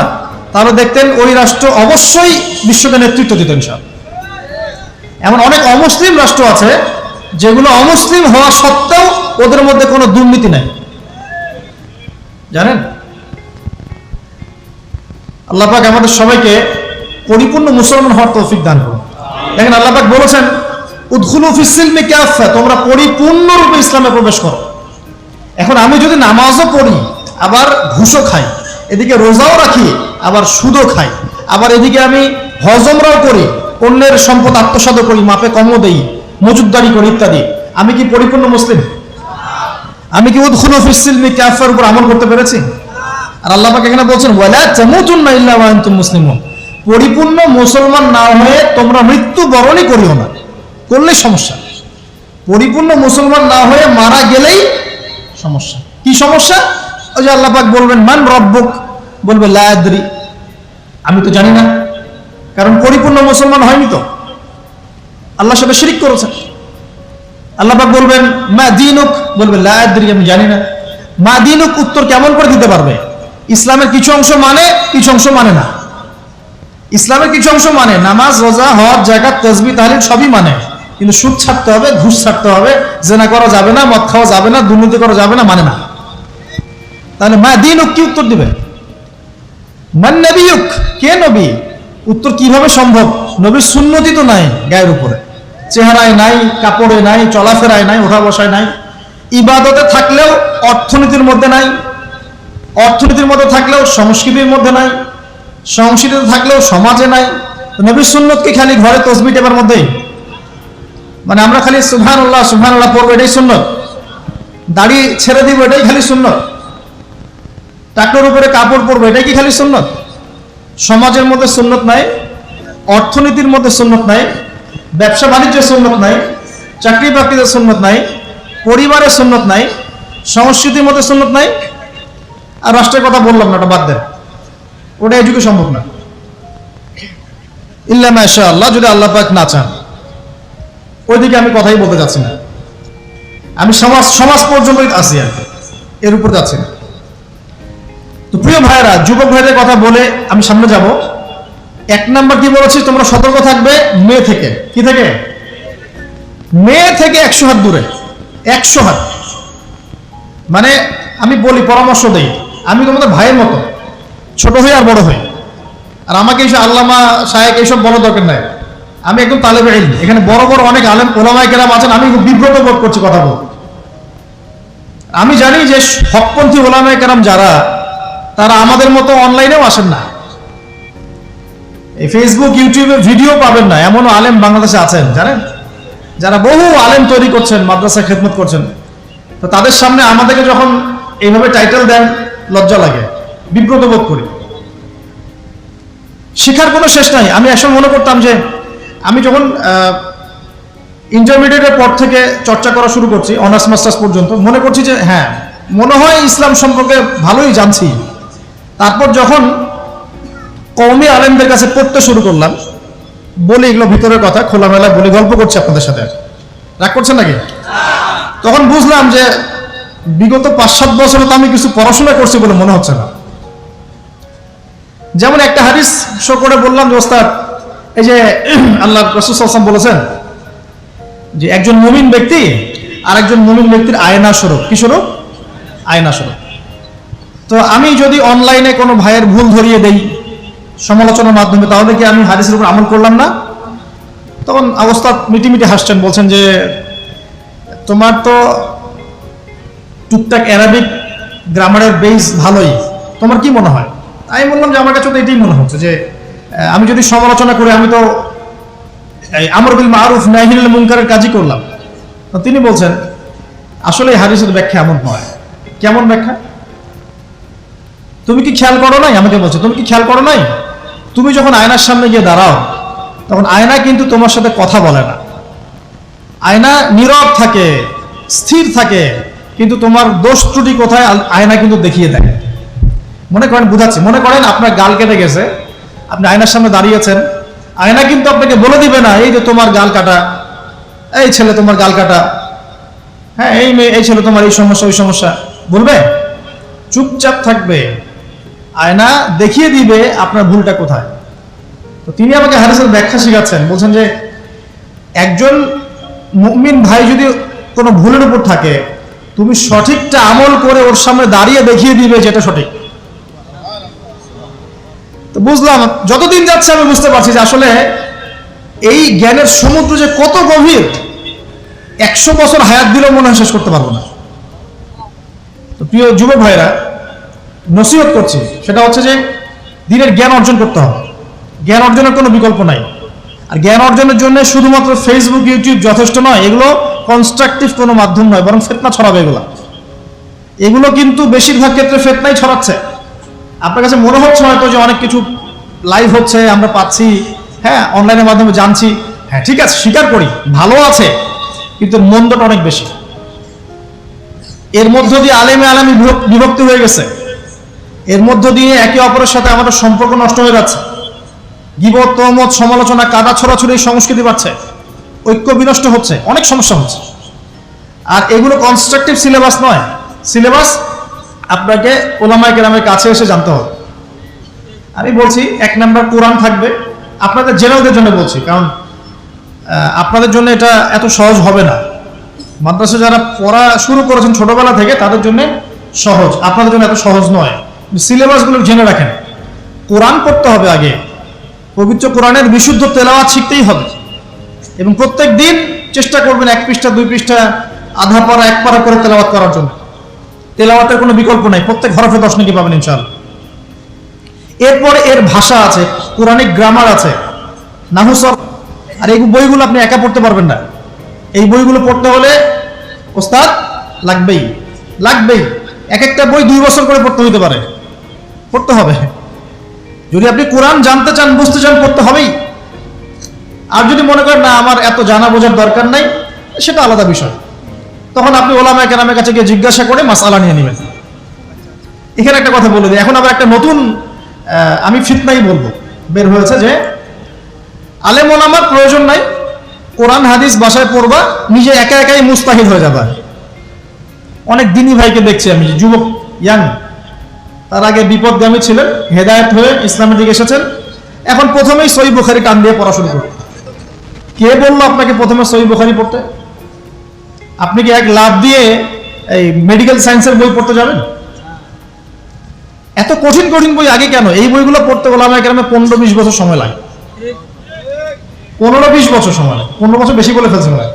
তাহলে দেখতেন ওই রাষ্ট্র অবশ্যই বিশ্বকে নেতৃত্ব দিত ইনশাআল্লাহ। এমন অনেক অমুসলিম রাষ্ট্র আছে যেগুলো অমুসলিম হওয়া সত্ত্বেও ওদের মধ্যে কোনো দুর্নীতি নাই। জানেন? আল্লাহ পাক আমাদের সবাইকে পরিপূর্ণ মুসলমান হওয়ার তৌফিক দান করুন। দেখেন আল্লাহ পাক বলেছেন উদখুলু ফিস সিলমি কাফা, তোমরা পরিপূর্ণরূপে ইসলামে প্রবেশ করো। এখন আমি যদি নামাজও পড়ি, আবার ঘুষও খাই, এদিকে রোজাও রাখি, আবার সুদও খাই, আবার এদিকে আমি হজমরাও করি, অন্যের সম্পদ আত্মসাৎ করি, মাপে কমও দেই, মজুদদারি করি ইত্যাদি, আমি কি পরিপূর্ণ মুসলিম? আমি কি উদখুলু ফিস সিলমি কাফার উপর আমল করতে পেরেছি? আর আল্লাহ পাক এখানে বলছেন ওয়ালা তামুতুন্না ইল্লা ওয়া আনতুম মুসলিমুন, পরিপূর্ণ মুসলমান না হয়ে তোমরা মৃত্যু বরণই করিও না। করলে সমস্যা, পরিপূর্ণ মুসলমান না হয়ে মারা গেলেই সমস্যা। কি সমস্যা? ওই যে আল্লাহ পাক বলবেন মান রব্বুক, বলবে লা আদরি, আমি তো জানি না, কারণ পরিপূর্ণ মুসলমান হয়নি তো, আল্লাহর সাথে শিরক করেছে। আল্লাহ পাক বলবেন মা দীনুক, বলবে লা আদরি, আমি জানি না। মা দীনুক উত্তর কেমন করে দিতে পারবে? ইসলামের কিছু অংশ মানে, কিছু অংশ মানে না। ইসলামের কিছু অংশ মানে, নামাজ, রোজা, হজ, যাকাত, তাসবিহ, তাহলিল সবই মানে, কিন্তু সুদ ছাড়তে হবে, ঘুষ ছাড়তে হবে, জেনা করা যাবে না, মদ খাওয়া যাবে না, দুর্নীতি করা যাবে না, মানে না। তাহলে মা দীনুক কি উত্তর দিবে? মান নবিয়ুক, কে নবী? উত্তর কিভাবে সম্ভব? নবীর সুন্নতি তো নাই গায়ের উপরে, চেহারায় নাই, কাপড়ে নাই, চলাফেরায় নাই, ওঠা বসায় নাই, ইবাদতে থাকলেও অর্থনীতির মধ্যে নাই, অর্থনীতির মধ্যে থাকলেও সংস্কৃতির মধ্যে নাই, সংস্কৃতিতে থাকলেও সমাজে নাই। নবীর সুন্নত কি খালি ঘরে তসবিহ টেপার মধ্যেই? মানে আমরা খালি সুবহানাল্লাহ সুবহানাল্লাহ পড়বো, এটাই সুন্নত? দাড়ি ছেড়ে দিব, এটাই খালি সুন্নত? টাকনোর উপরে কাপড় পরবো, এটাই কি খালি সুন্নত? সমাজের মধ্যে সুন্নত নাই, অর্থনীতির মধ্যে সুন্নত নাই, ব্যবসা বাণিজ্যের সুন্নত নাই, চাকরি বাকরিতে সুন্নত নাই, পরিবারের সুন্নত নাই, সংস্কৃতির মধ্যে সুন্নত নাই, আর রাষ্ট্রের কথা বললাম না, ওটা বাদ দেন, ওটা এটুকু সম্ভব না। ইল্লা মাশাআল্লাহ, যদি আল্লাহ পাক না চান। ওইদিকে আমি কথাই বলতে যাচ্ছি না, আমি সমাজ পর্যন্তই আছি, আর এর উপর যাচ্ছি না। তো প্রিয় ভাইয়েরা, যুবক ভাইদের কথা বলে আমি সামনে যাব। এক নাম্বার কি বলেছি, তোমরা সতর্ক থাকবে মেয়ে থেকে। কি থেকে? মেয়ে থেকে 100 হাত দূরে। 100 হাত মানে আমি বলি, পরামর্শ দেই, আমি তোমাদের ভাইয়ের মতো, ছোট হই আর বড় হই, আর আমাকে এইসব আল্লামা শায়েখ এইসব বড় দরকার নাই। আমি একদম তালেবে ইলম, এখানে বড় বড় অনেক আলেম ওলামায়ে কেরাম আছেন, আমি বিব্রত বোধ করছি কথা বলতে। আমি জানি যে হকপন্থী ওলামায়ে কেরাম যারা, তারা আমাদের মতো অনলাইনেও আসেন না, এই ফেসবুক ইউটিউবে ভিডিও পাবেন না, এমনও আলেম বাংলাদেশে আছেন জানেন, যারা বহু আলেম তৈরি করছেন, মাদ্রাসায় খেদমত করছেন। তো তাদের সামনে আমাদেরকে যখন এইভাবে টাইটেল দেন, লজ্জা লাগে, বিব্রত বোধ করি। শেখার কোনো শেষ নাই। আমি একসময় মনে করতাম যে আমি যখন ইন্টারমিডিয়েটের পর থেকে চর্চা করা শুরু করছি, অনার্স মাস্টার্স পর্যন্ত, মনে করছি যে হ্যাঁ, মনে হয় ইসলাম সম্পর্কে ভালোই জানছি। তারপর যখন কওমি আলেমদের কাছে পড়তে শুরু করলাম, বলি এগুলো ভিতরের কথা, খোলামেলা বলি, গল্প করছি আপনাদের সাথে, রাগ করছেন নাকি? তখন বুঝলাম যে বিগত 5-7 বছরে তো আমি কিছু পড়াশোনা করছি বলে মনে হচ্ছে না। যেমন একটা হাদিস শো করে বললাম যে ওস্তাদ, এই যে আল্লাহ রাসূল সাল্লাল্লাহু আলাইহি ওয়াসাল্লাম বলেছেন যে একজন মুমিন ব্যক্তি আর একজন মুমিন ব্যক্তির আয়না স্বরূপ। কি স্বরূপ? আয়না স্বরূপ। তো আমি যদি অনলাইনে কোনো ভাইয়ের ভুল ধরিয়ে দেই সমালোচনার মাধ্যমে, তাহলে কি আমি হাদিসের উপর আমল করলাম না? তখন ওস্তাদ মিটিমিটি হাসছেন, বলছেন যে তোমার তো টুকটাক অ্যারাবিক গ্রামারের বেস ভালোই, তোমার কি মনে হয়? আমি বললাম যে আমার কাছে তো এটাই মনে হচ্ছে যে আমি যদি সমালোচনা করি, আমি তো আমর বিল মারুফ নাহি আনিল মুনকারের কাজই করলাম। তো তিনি বলছেন আসলে এই হাদিসের ব্যাখ্যা এমন নয়। কেমন ব্যাখ্যা? তুমি কি খেয়াল করো নাই? আমাকে বলছে তুমি কি খেয়াল করো নাই, তুমি যখন আয়নার সামনে গিয়ে দাঁড়াও, তখন আয়না কিন্তু তোমার সাথে কথা বলে না, আয়না নীরব থাকে, স্থির থাকে, কিন্তু তোমার দোষ ত্রুটি কোথায় আয়না কিন্তু দেখিয়ে দেয়। মনে করেন, বুঝাচ্ছি, মনে করেন আপনার গাল কেটে গেছে, আপনি আয়নার সামনে দাঁড়িয়েছেন, আয়না কিন্তু আপনাকে বলে দিবে না এই যে তোমার গাল কাটা, এই ছেলে তোমার গাল কাটা, হ্যাঁ এই মেয়ে, এই ছেলে তোমার এই সমস্যা ওই সমস্যা, বলবে? চুপচাপ থাকবে, আয়না দেখিয়ে দিবে আপনার ভুলটা কোথায়। তো তিনি আমাকে হাদিসের ব্যাখ্যা শিখাচ্ছেন, বলছেন যে একজন মুমিন ভাই যদি কোনো ভুলের উপর থাকে, তুমি সঠিকটা আমল করে ওর সামনে দাঁড়িয়ে দেখিয়ে দিবে যেটা সঠিক। তো বুঝলাম, যতদিন যাচ্ছে আমি বুঝতে পারছি যে আসলে এই জ্ঞানের সমুদ্র যে কত গভীর, 100 বছর হায়াত দিলেও মনে হয় শেষ করতে পারবো না। তো প্রিয় যুবক ভাইরা, নসিহত করছি, সেটা হচ্ছে যে দিনের জ্ঞান অর্জন করতে হবে। জ্ঞান অর্জনের কোনো বিকল্প নাই। আর জ্ঞান অর্জনের জন্য শুধুমাত্র ফেসবুক, ইউটিউব যথেষ্ট নয়। এগুলো কনস্ট্রাকটিভ কোনো মাধ্যম নয়, বরং ফিতনা ছড়াবে এগুলো কিন্তু বেশিরভাগ ক্ষেত্রে ফিতনাই ছড়াচ্ছে। আপনার কাছে মনে হচ্ছে হয়তো যে অনেক কিছু লাইভ হচ্ছে, আমরা পাচ্ছি, হ্যাঁ, অনলাইনের মাধ্যমে জানছি, হ্যাঁ ঠিক আছে, স্বীকার করি, ভালো আছে, কিন্তু মন্দটা অনেক বেশি। এর মধ্য দিয়ে আলেমে বিভক্তি হয়ে গেছে। এর মধ্য দিয়ে একে অপরের সাথে আমাদের সম্পর্ক নষ্ট হয়ে যাচ্ছে। গীবত, তহমত, সমালোচনা, কাদা ছড়াছড়ি সংস্কৃতি বাড়ছে, ঐক্য বিনষ্ট হচ্ছে, অনেক সমস্যা হচ্ছে। আর এগুলো কনস্ট্রাকটিভ সিলেবাস নয়। সিলেবাস আপনাকে ওলামায়ে কেরামের কাছে এসে জানতে হবে। আমি বলছি 1 নাম্বার কোরআন থাকবে। আপনাদের জেনারেলদের জন্য বলছি, কারণ আপনাদের জন্য এটা এত সহজ হবে না। মাদ্রাসা যারা পড়া শুরু করেছেন ছোটবেলা থেকে তাদের জন্য সহজ, আপনাদের জন্য এত সহজ নয়। সিলেবাসগুলো জেনে রাখেন। কোরআন পড়তে হবে আগে, পবিত্র কোরআনের বিশুদ্ধ তেলাওয়াত শিখতেই হবে, এবং প্রত্যেক দিন চেষ্টা করবেন 1 পৃষ্ঠা 2 পৃষ্ঠা, আধা পারা 1 পারা করে তেলাওয়াত করার জন্য। তেলাওয়াতের কোনো বিকল্প নাই, প্রত্যেক হরফে 10 নেকি পাবেন ইনশাআল্লাহ। এরপরে এর ভাষা আছে, কোরআনিক গ্রামার আছে, নাহু সরফ। আর এই বইগুলো আপনি একা পড়তে পারবেন না। এই বইগুলো পড়তে হলে ওস্তাদ লাগবেই। এক একটা বই 2 বছর করে পড়তে হতে পারে, পড়তে হবে। যদি আপনি কোরআন জানতে চান, বুঝতে চান, পড়তে হবেই। আর যদি মনে করেন না আমার এত জানা বোঝার দরকার নাই, সেটা আলাদা বিষয়। তখন আপনি ওলামায়ে কেরামের কাছে গিয়ে জিজ্ঞাসা করে মাসআলা নিয়ে নেবেন। এখানে একটা কথা বলে দিই, এখন আবার একটা নতুন আমি ফিতনাই বলবো বের হয়েছে যে আলেম ওলামার প্রয়োজন নাই, কোরআন হাদিস বাসায় পড়বা, নিজে একা একাই মুস্তাহিদ হয়ে যাবে। অনেক দিনী ভাইকে দেখছি আমি, যুবক, ইয়াং, তার আগে বিপদগামী ছিলেন, হেদায়েত হয়ে ইসলামের দিকে এসেছেন, এখন প্রথমেই সহিহ বুখারী টান দিয়ে পড়া শুরু করতে। কে বললো আপনাকে প্রথমে সহিহ বুখারী পড়তে? আপনি কি এক লাভ দিয়ে এই মেডিকেল সায়েন্সের বই পড়তে যাবেন? এত কঠিন কঠিন বই আগে কেন? এই বইগুলো পড়তে ওলামায়ে কেরামে 15-20 বছর সময় লাগে। 15-20 বছর সময় লাগে। 15 বছর বেশি বলে ফেলছে মনে হয়।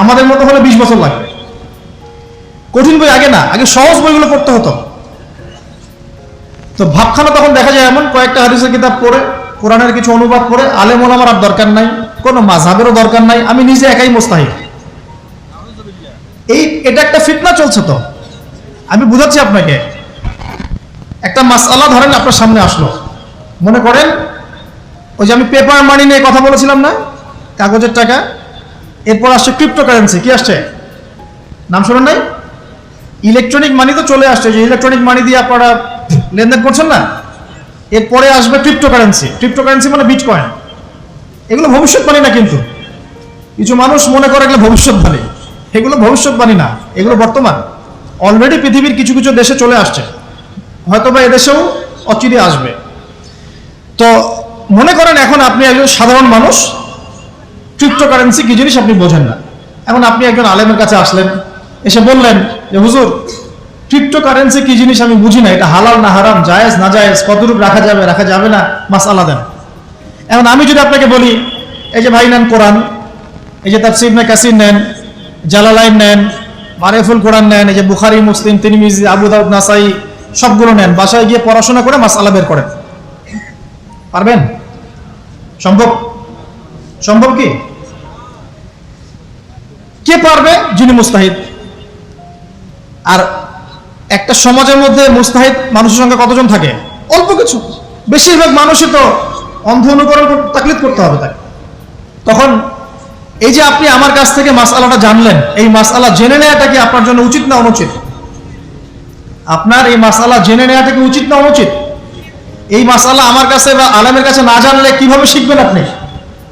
আমাদের মতো হলে 20 বছর লাগবে। কঠিন বই আগে না, আগে সহজ বইগুলো পড়তে হতো। তো ভাবখানা তখন দেখা যায় এমন, কয়েকটা হাদিসের কিতাব পড়ে, কোরআনের কিছু অনুবাদ পড়ে, আলেম ওলামার আর দরকার নাই, কোনো মাযহাবেরও দরকার নাই, আমি নিজে একাই মুস্তাহিদ। এটা একটা ফিতনা চলছে। তো আমি বুঝাচ্ছি আপনাকে, একটা মাসআলা ধরেন আপনার সামনে আসলো, মনে করেন ওই যে আমি পেপার মানি নিয়ে কথা বলেছিলাম না, কাগজের টাকা, এরপর আসছে ক্রিপ্টোকারেন্সি। কি আসছে? নাম শোনেন নাই? ইলেকট্রনিক মানি তো চলে আসছে, যে ইলেকট্রনিক মানি দিয়ে আপনারা লেনদেন করছেন না, এরপরে আসবে ক্রিপ্টোকারেন্সি। ক্রিপ্টোকারেন্সি মানে বিটকয়েন। এগুলো ভবিষ্যৎবাণী না, কিন্তু কিছু মানুষ মনে করে এগুলো ভবিষ্যৎবাণী। এগুলো ভবিষ্যৎবাণী না, এগুলো বর্তমান। অলরেডি পৃথিবীর কিছু কিছু দেশে চলে আসছে, হয়তোবা এদেশেও অচিরে আসবে। তো মনে করেন এখন আপনি একজন সাধারণ মানুষ, ক্রিপ্টোকারেন্সি কি জিনিস আপনি বোঝেন না। এখন আপনি একজন আলেমের কাছে আসলেন, এসে বললেন যে হুজুর, ক্রিপ্টোকারেন্সি কি জিনিস আমি বুঝি না, এটা হালাল না হারাম, জায়েজ না জায়েজ, কতটুকু রাখা যাবে রাখা যাবে না, মাসআলা দেন। এখন আমি যদি আপনাকে বলি, এই যে ভাই নেন কোরআন, এই যে তাফসীর ইবনে কাসির নেন, জালালাইন নেন, মারিফুল কোরআন নেন, এই যে বুখারী, মুসলিম, তিরমিজি, আবু দাউদ, নাসাই, সবগুলো নেন, বাসায় গিয়ে পড়াশোনা করে মাসআলা বের করেন, পারবেন? সম্ভব? সম্ভব কি? কে পারবে? যিনি মুস্তাহিদ। আর একটা সমাজের মধ্যে মুস্তাহিদ মানুষের সংখ্যা কতজন থাকে? অল্প কিছু। বেশিরভাগ মানুষই তো অন্ধ অনুকরণ, তাকলিদ করতে হবে তাকে। তখন এই যে আপনি আমার কাছ থেকে মাসআলাটা জানলেন, এই মাসআলা জেনে নেওয়াটা কি আপনার জন্য উচিত না অনুচিত? আপনার এই মাসআলা জেনে নেওয়াটা কি উচিত না অনুচিত? এই মাসআলা আমার কাছে বা আলেমের কাছে না জানলে কিভাবে শিখবেন আপনি?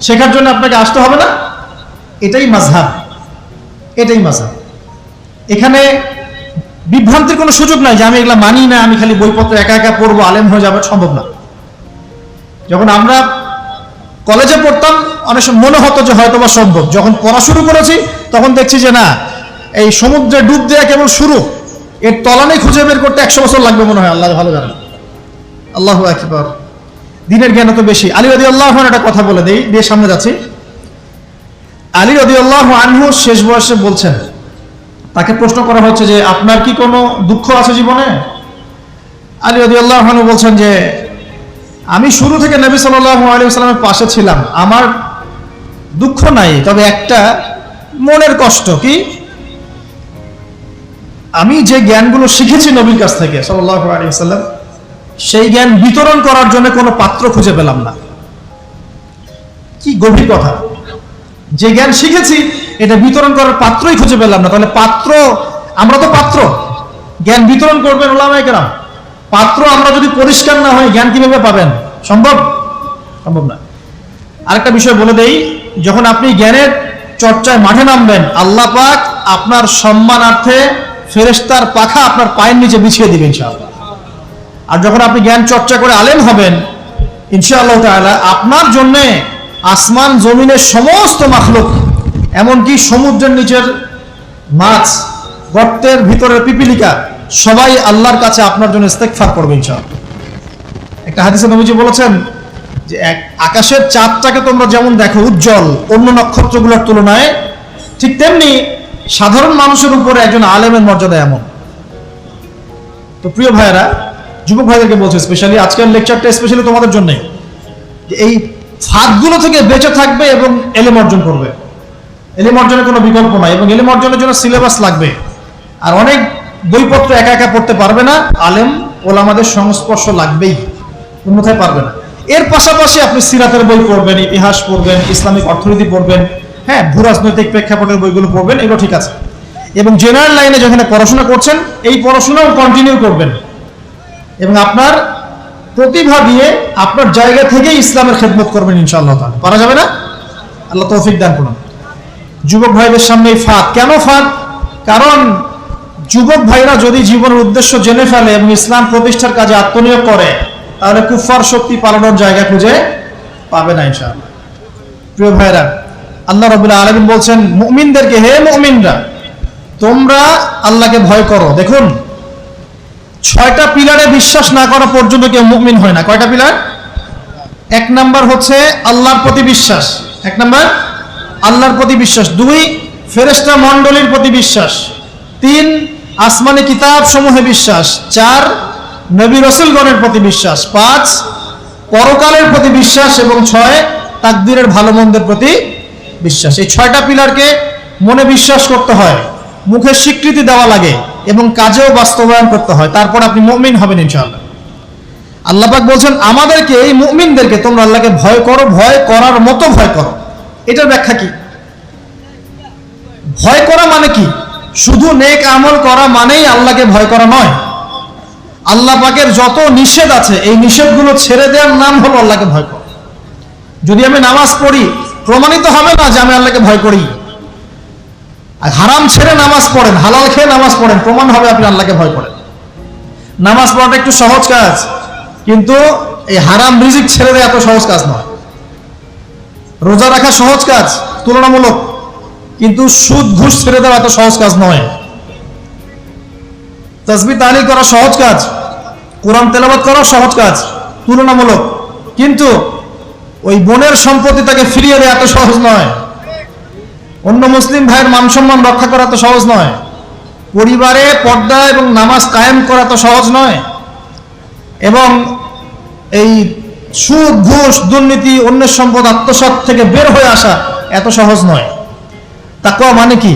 শেখার জন্য আপনাকে আসতে হবে না? এটাই মাযহাব, এটাই মাযহাব। এখানে বিভ্রান্তির কোনো সুযোগ নাই যে আমি এগুলা মানি না, আমি খালি বইপত্র একা একা পড়বো, আলেম হয়ে যাবে, সম্ভব না। যখন আমরা কলেজে পড়তাম অনেক সময় মনে হতো যে হয়তো বা সম্ভব, যখন পড়া শুরু করেছি তখন দেখছি যে না, এই সমুদ্রে ডুব দেওয়া কেবল শুরু, এর তলানি খুঁজে বের করতে 100 বছর লাগবে মনে হয়, আল্লাহ ভালো জানেন। আল্লাহু আকবার। দিনের জ্ঞান তো বেশি। আলী রাদিয়াল্লাহু আনহু একটা কথা বলে দেই, দিয়ে সামনে যাচ্ছি। আলী রাদিয়াল্লাহু আনহু শেষ বয়সে বলছেন, তাকে প্রশ্ন করা হচ্ছে যে আপনার কি কোনো দুঃখ আছে জীবনে? আলী রাদিয়াল্লাহু আনহু বলছেন যে আমি শুরু থেকে নবী সাল্লাল্লাহু আলাইহি ওয়াসাল্লামের পাশে ছিলাম, আমার দুঃখ নাই, তবে একটা মনের কষ্ট। কি? আমি যে জ্ঞানগুলো শিখেছি নবীর কাছ থেকে সাল্লাল্লাহু আলাইহি ওয়াসাল্লাম, সেই জ্ঞান বিতরণ করার জন্য কোনো পাত্র খুঁজে পেলাম না। কি গভীর কথা! যে জ্ঞান শিখেছি এটা বিতরণ করার পাত্রই খুঁজে পেলাম না। তাহলে পাত্র, আমরা তো পাত্র, জ্ঞান বিতরণ করবেন উলামায়ে কেরাম। পাত্র আমরা যদি পরিষ্কার না হই, জ্ঞান কিভাবে পাবেন? সম্ভব? সম্ভব না। আরেকটা বিষয় বলে দেই, যখন আপনি জ্ঞানের চর্চায় মাঠে নামবেন, আল্লাহ পাক আপনার সম্মানার্থে ফেরেশতার পাখা আপনার পায়ের নিচে বিছিয়ে দিবেন ইনশাআল্লাহ। আর যখন আপনি জ্ঞান চর্চা করে আলেম হবেন ইনশাআল্লাহ তাআলা, আপনার জন্য আসমান জমিনের সমস্ত মাখলুক, এমনকি সমুদ্রের নিচের মাছ, গর্তের ভিতরের পিপিলিকা, সবাই আল্লাহর কাছে আপনার জন্য ইস্তেগফার করবে ইনশাআল্লাহ। একটা হাদিসে নবীজি বলেছেন যে আকাশের চাঁদটাকে তোমরা যেমন দেখো উজ্জ্বল অন্য নক্ষত্রগুলোর তুলনায়, ঠিক তেমনি সাধারণ মানুষের উপরে একজন আলেমের মর্যাদা এমন। তো প্রিয় ভাইয়েরা, যুবক ভাইদেরকে বলছে, স্পেশালি আজকের লেকচারটা স্পেশালি তোমাদের জন্যই, যে এই ফাঁদগুলো থেকে বেঁচে থাকবে এবং এলেম অর্জন করবে। এলেম অর্জনের কোনো বিকল্প নাই, এবং এলেম অর্জনের জন্য সিলেবাস লাগবে। আর অনেক বইপত্র একা একা পড়তে পারবে না, আলেম ওলামাদের সংস্পর্শ লাগবেই, অন্যথায় পারবে না। এর পাশাপাশি আপনি সিরাতের বই পড়বেন, ইতিহাস পড়বেন, ইসলামিক অর্থনীতি পড়বেন, হ্যাঁ, ভূরাজনৈতিক প্রেক্ষাপটের বইগুলো পড়বেন, এগুলো ঠিক আছে। এবং জেনারেল লাইনে যেখানে পড়াশোনা করছেন, এই পড়াশোনাও কন্টিনিউ করবেন, এবং আপনার প্রতিভা দিয়ে আপনার জায়গা থেকেই ইসলামের খেদমত করবেন ইনশাআল্লাহ তাআলা। পারা যাবে না? আল্লাহ তৌফিক দান করুন। যুবক ভাইদের সামনে এই ফাঁদ। কেন ফাঁদ? কারণ যুবক ভাইরা যদি জীবনের উদ্দেশ্য জেনে ফেলে এবং ইসলাম প্রতিষ্ঠার কাজে আত্মনিয়োগ করে, তাহলে কুফার শক্তি পালানোর জায়গা খুঁজে পাবে না ইনশাআল্লাহ। প্রিয় ভাইরা, আল্লাহ রাব্বুল আলামিন বলছেন মুমিনদেরকে, হে মুমিনরা, তোমরা আল্লাহকে ভয় করো। দেখুন, 6টা পিলারে বিশ্বাস না করা পর্যন্ত কেউ মুমিন হয় না। কয়টা পিলার? 1 নাম্বার হচ্ছে আল্লাহর প্রতি বিশ্বাস। 1 নাম্বার আল্লাহর প্রতি বিশ্বাস। 2 ফেরেশতা মণ্ডলীর প্রতি বিশ্বাস। 3 আসমানি কিতাব সমূহে বিশ্বাস। 4 নবী রাসূলগণের প্রতি বিশ্বাস। 5 পরকালের প্রতি বিশ্বাস, এবং 6 তাকদীরের ভালো মন্দের প্রতি বিশ্বাস। এই 6টা পিলারকে মনে বিশ্বাস করতে হয়, মুখে স্বীকৃতি দেওয়া লাগে, এবং কাজেও বাস্তবায়ন করতে হয়, তারপর আপনি মুমিন হবেন ইনশাআল্লাহ। আল্লাহ পাক বলছেন আমাদেরকে, এই মুমিনদেরকে, তোমরা আল্লাহকে ভয় করো, ভয় করার মতো ভয় করো। এটার ব্যাখ্যা কি? ভয় করা মানে কি? শুধু নেক আমল করা মানেই আল্লাহকে ভয় করা নয়। আল্লাহ পাকের যত নিষেধ আছে, এই নিষেধগুলো ছেড়ে দেওয়ার নাম হলো আল্লাহকে ভয় করা। যদি আমি নামাজ পড়ি, প্রমাণিত হবে না যে আমি আল্লাহকে ভয় করি। হারাম ছেড়ে নামাজ পড়েন, হালাল খেয়ে নামাজ পড়েন, প্রমাণ হবে আপনি আল্লাহকে ভয় করেন। নামাজ পড়াটা একটু সহজ কাজ, কিন্তু এই হারাম রিজিক ছেড়ে দেওয়া এত সহজ কাজ নয়। রোজা রাখা সহজ কাজ তুলনামূলক, কিন্তু সুদ ঘুষ ছেড়ে দেওয়া এত সহজ কাজ নয়। তাসবিহ তাহলিল করা সহজ কাজ, কোরআন তেলাওয়াত করা সহজ কাজ তুলনামূলক, কিন্তু ওই বোনের সম্পত্তি তাকে ফিরিয়ে দেওয়া এত সহজ নয়। অন্য মুসলিম ভাইয়ের মান সম্মান রক্ষা করা তো সহজ নয়। পরিবারে পর্দা এবং নামাজ কায়েম করা তো সহজ নয়। এবং এই সুদ ঘুষ দুর্নীতি অন্যের সম্পদ আত্মসাৎ থেকে বের হয়ে আসা এত সহজ নয়। তাকওয়া মানে কি?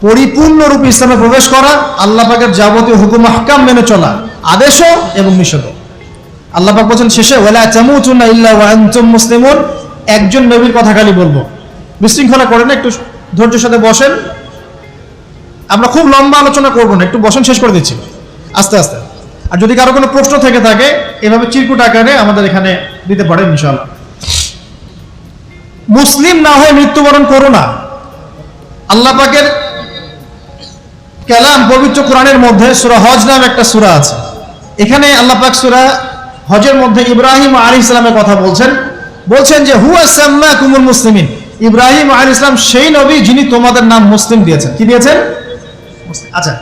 পরিপূর্ণরূপে ইসলামে প্রবেশ করা, আল্লাহ পাকের যাবতীয় হুকুম আহকাম মেনে চলা, আদেশও এবং নিষেধও। আল্লাহ পাক বলেন শেষে, ওয়ালা তামুতুনা ইল্লা ওয়া আনতুম মুসলিমুন। একজন নবীর কথা খালি বলবো, বিশৃঙ্খলা করেন, একটু ধৈর্যের সাথে বসেন। আমরা খুব লম্বা আলোচনা করব না, একটু বসেন, শেষ করে দিচ্ছি আস্তে আস্তে। আর যদি কারো কোনো প্রশ্ন থেকে থাকে, এভাবে চিরকুট আকারে আমাদের এখানে দিতে পারেন ইনশাআল্লাহ। মুসলিম না হয়ে মৃত্যুবরণ করো না। আল্লাহ পাকের কালাম পবিত্র কোরআনের মধ্যে সূরা হজ নামে একটা সূরা আছে। এখানে আল্লাহ পাক সূরা হজের মধ্যে ইব্রাহিম আলাইহিস সালামের কথা বলছেন যে হুয়া সাম্মাকুমুল মুসলিমিন। ইব্রাহিম আলাইহিস সালাম সেই নবী যিনি তোমাদের নাম মুসলিম দিয়েছেন। কি দিয়েছেন? মুসলিম। আচ্ছা,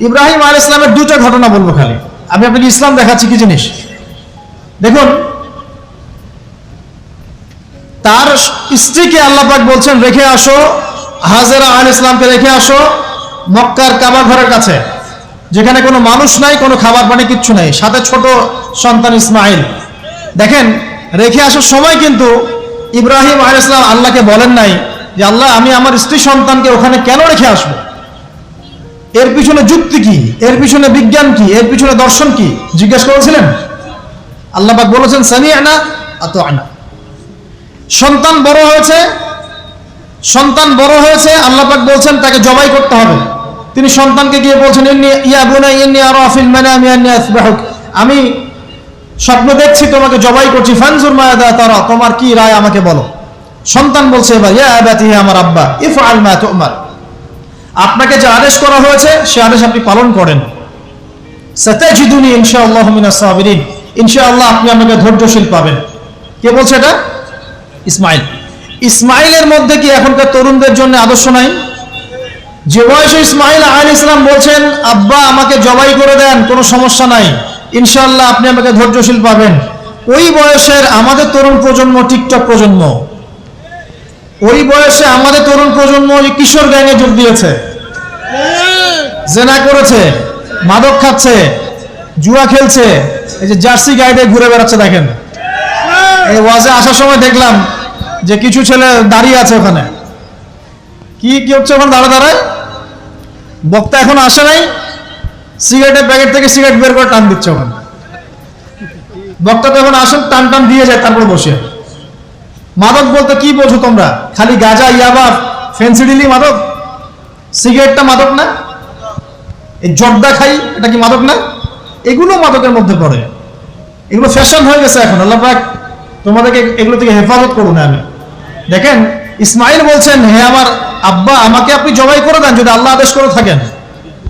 ইব্রাহিম আলাইহিস সালামের দুটো ঘটনা বলবো খালি, আমি আপনাকে ইসলাম দেখাচ্ছি কি জিনিস। দেখুন, তার স্ত্রীকে আল্লাহ পাক বলছেন রেখে আসো, হাজেরা আলাইহিস সালামকে রেখে আসো মক্কার কাবা ঘরের কাছে, যেখানে কোনো মানুষ নাই, কোনো খাবার পানি কিচ্ছু নাই, সাথে ছোট সন্তান ইসমাইল। দেখেন, রেখে আসার সময় কিন্তু ইব্রাহিম আলাইহিস সালাম আল্লাহকে বলেন নাই যে আল্লাহ আমি আমার স্ত্রী সন্তানকে ওখানে কেন রেখে আসবো, এর পিছনে যুক্তি কি, এর পিছনে বিজ্ঞান কি, এর পিছনে দর্শন কি জিজ্ঞেস করেছিলেন? আল্লাহ পাক বলেছেন সামি'না আতা'না। সন্তান বড় হয়েছে, আল্লাহ পাক বলছেন তাকে জবাই করতে হবে। তিনি সন্তানকে গিয়ে বলছেন ইয়া বুনাইয়া ইন্নী আরা ফিল মানামি আন্নী আসবাহুক, আমি স্বপ্ন দেখছি তোমাকে জবাই করছি, ফানজুর মাযা তারা, তোমার কি রায় আমাকে বলো। সন্তান বলছে এবার ইয়া আবাতি, হে আমার আব্বা, ইফআল মা তু'মার, আপনাকে যে আদেশ করা হয়েছে সে আদেশ আপনি পালন করেন। সাতাজিদুনি ইনশাআল্লাহু মিনাস সাবিরিন, ইনশাআল্লাহ আপনি আমাকে ধৈর্যশীল পাবেন। কে বলছে এটা? ইসমাইল। ইসমাইলের মধ্যে কি এখনকার তরুণদের জন্য আদর্শ নাই? যে বয়সে ইসমাইল আলাইহিস সালাম বলছেন আব্বা আমাকে জবাই করে দেন, কোনো সমস্যা নাই, ইনশাআল্লাহ আপনি আমাকে ধৈর্যশীল পাবেন, ওই বয়সের আমাদের তরুণ প্রজন্ম, টিকটক প্রজন্ম, ওই বয়সে আমাদের তরুণ প্রজন্ম কিশোর গ্যাংয়ে যোগ দিয়েছে, জেনা করেছে, মাদক খাচ্ছে, জুয়া খেলছে, এই যে জার্সি গাইডে ঘুরে বেড়াচ্ছে। দেখেন, এই ওয়াজে আসার সময় দেখলাম যে কিছু ছেলে দাঁড়িয়ে আছে ওখানে, কি হচ্ছে ওখানে দাঁড়ায়, বক্তা এখন আসে নাই, সিগারেটের প্যাকেট থেকে সিগারেট বের করে টান দিচ্ছে ওখানে। বক্তা তো এখন আসেন, টান দিয়ে যায়, তারপর বসে। মাদক বলতে কি বোঝো তোমরা? খালি গাঁজা, ইয়াবা, ফেন্সিডিলি মাদক? সিগারেটটা মাদক না? এই জর্দা খাই, এটা কি মাদক না? এগুলো মাদকের মধ্যে পড়ে, এগুলো ফ্যাশন হয়ে গেছে এখন। আল্লাহ পাক তোমাদেরকে এগুলো থেকে হেফাজত করুন। আমি দেখেন, ইসমাইল বলছেন হে আমার আব্বা আমাকে আপনি জবাই করে দেন, যদি আল্লাহ আদেশ করে থাকেন,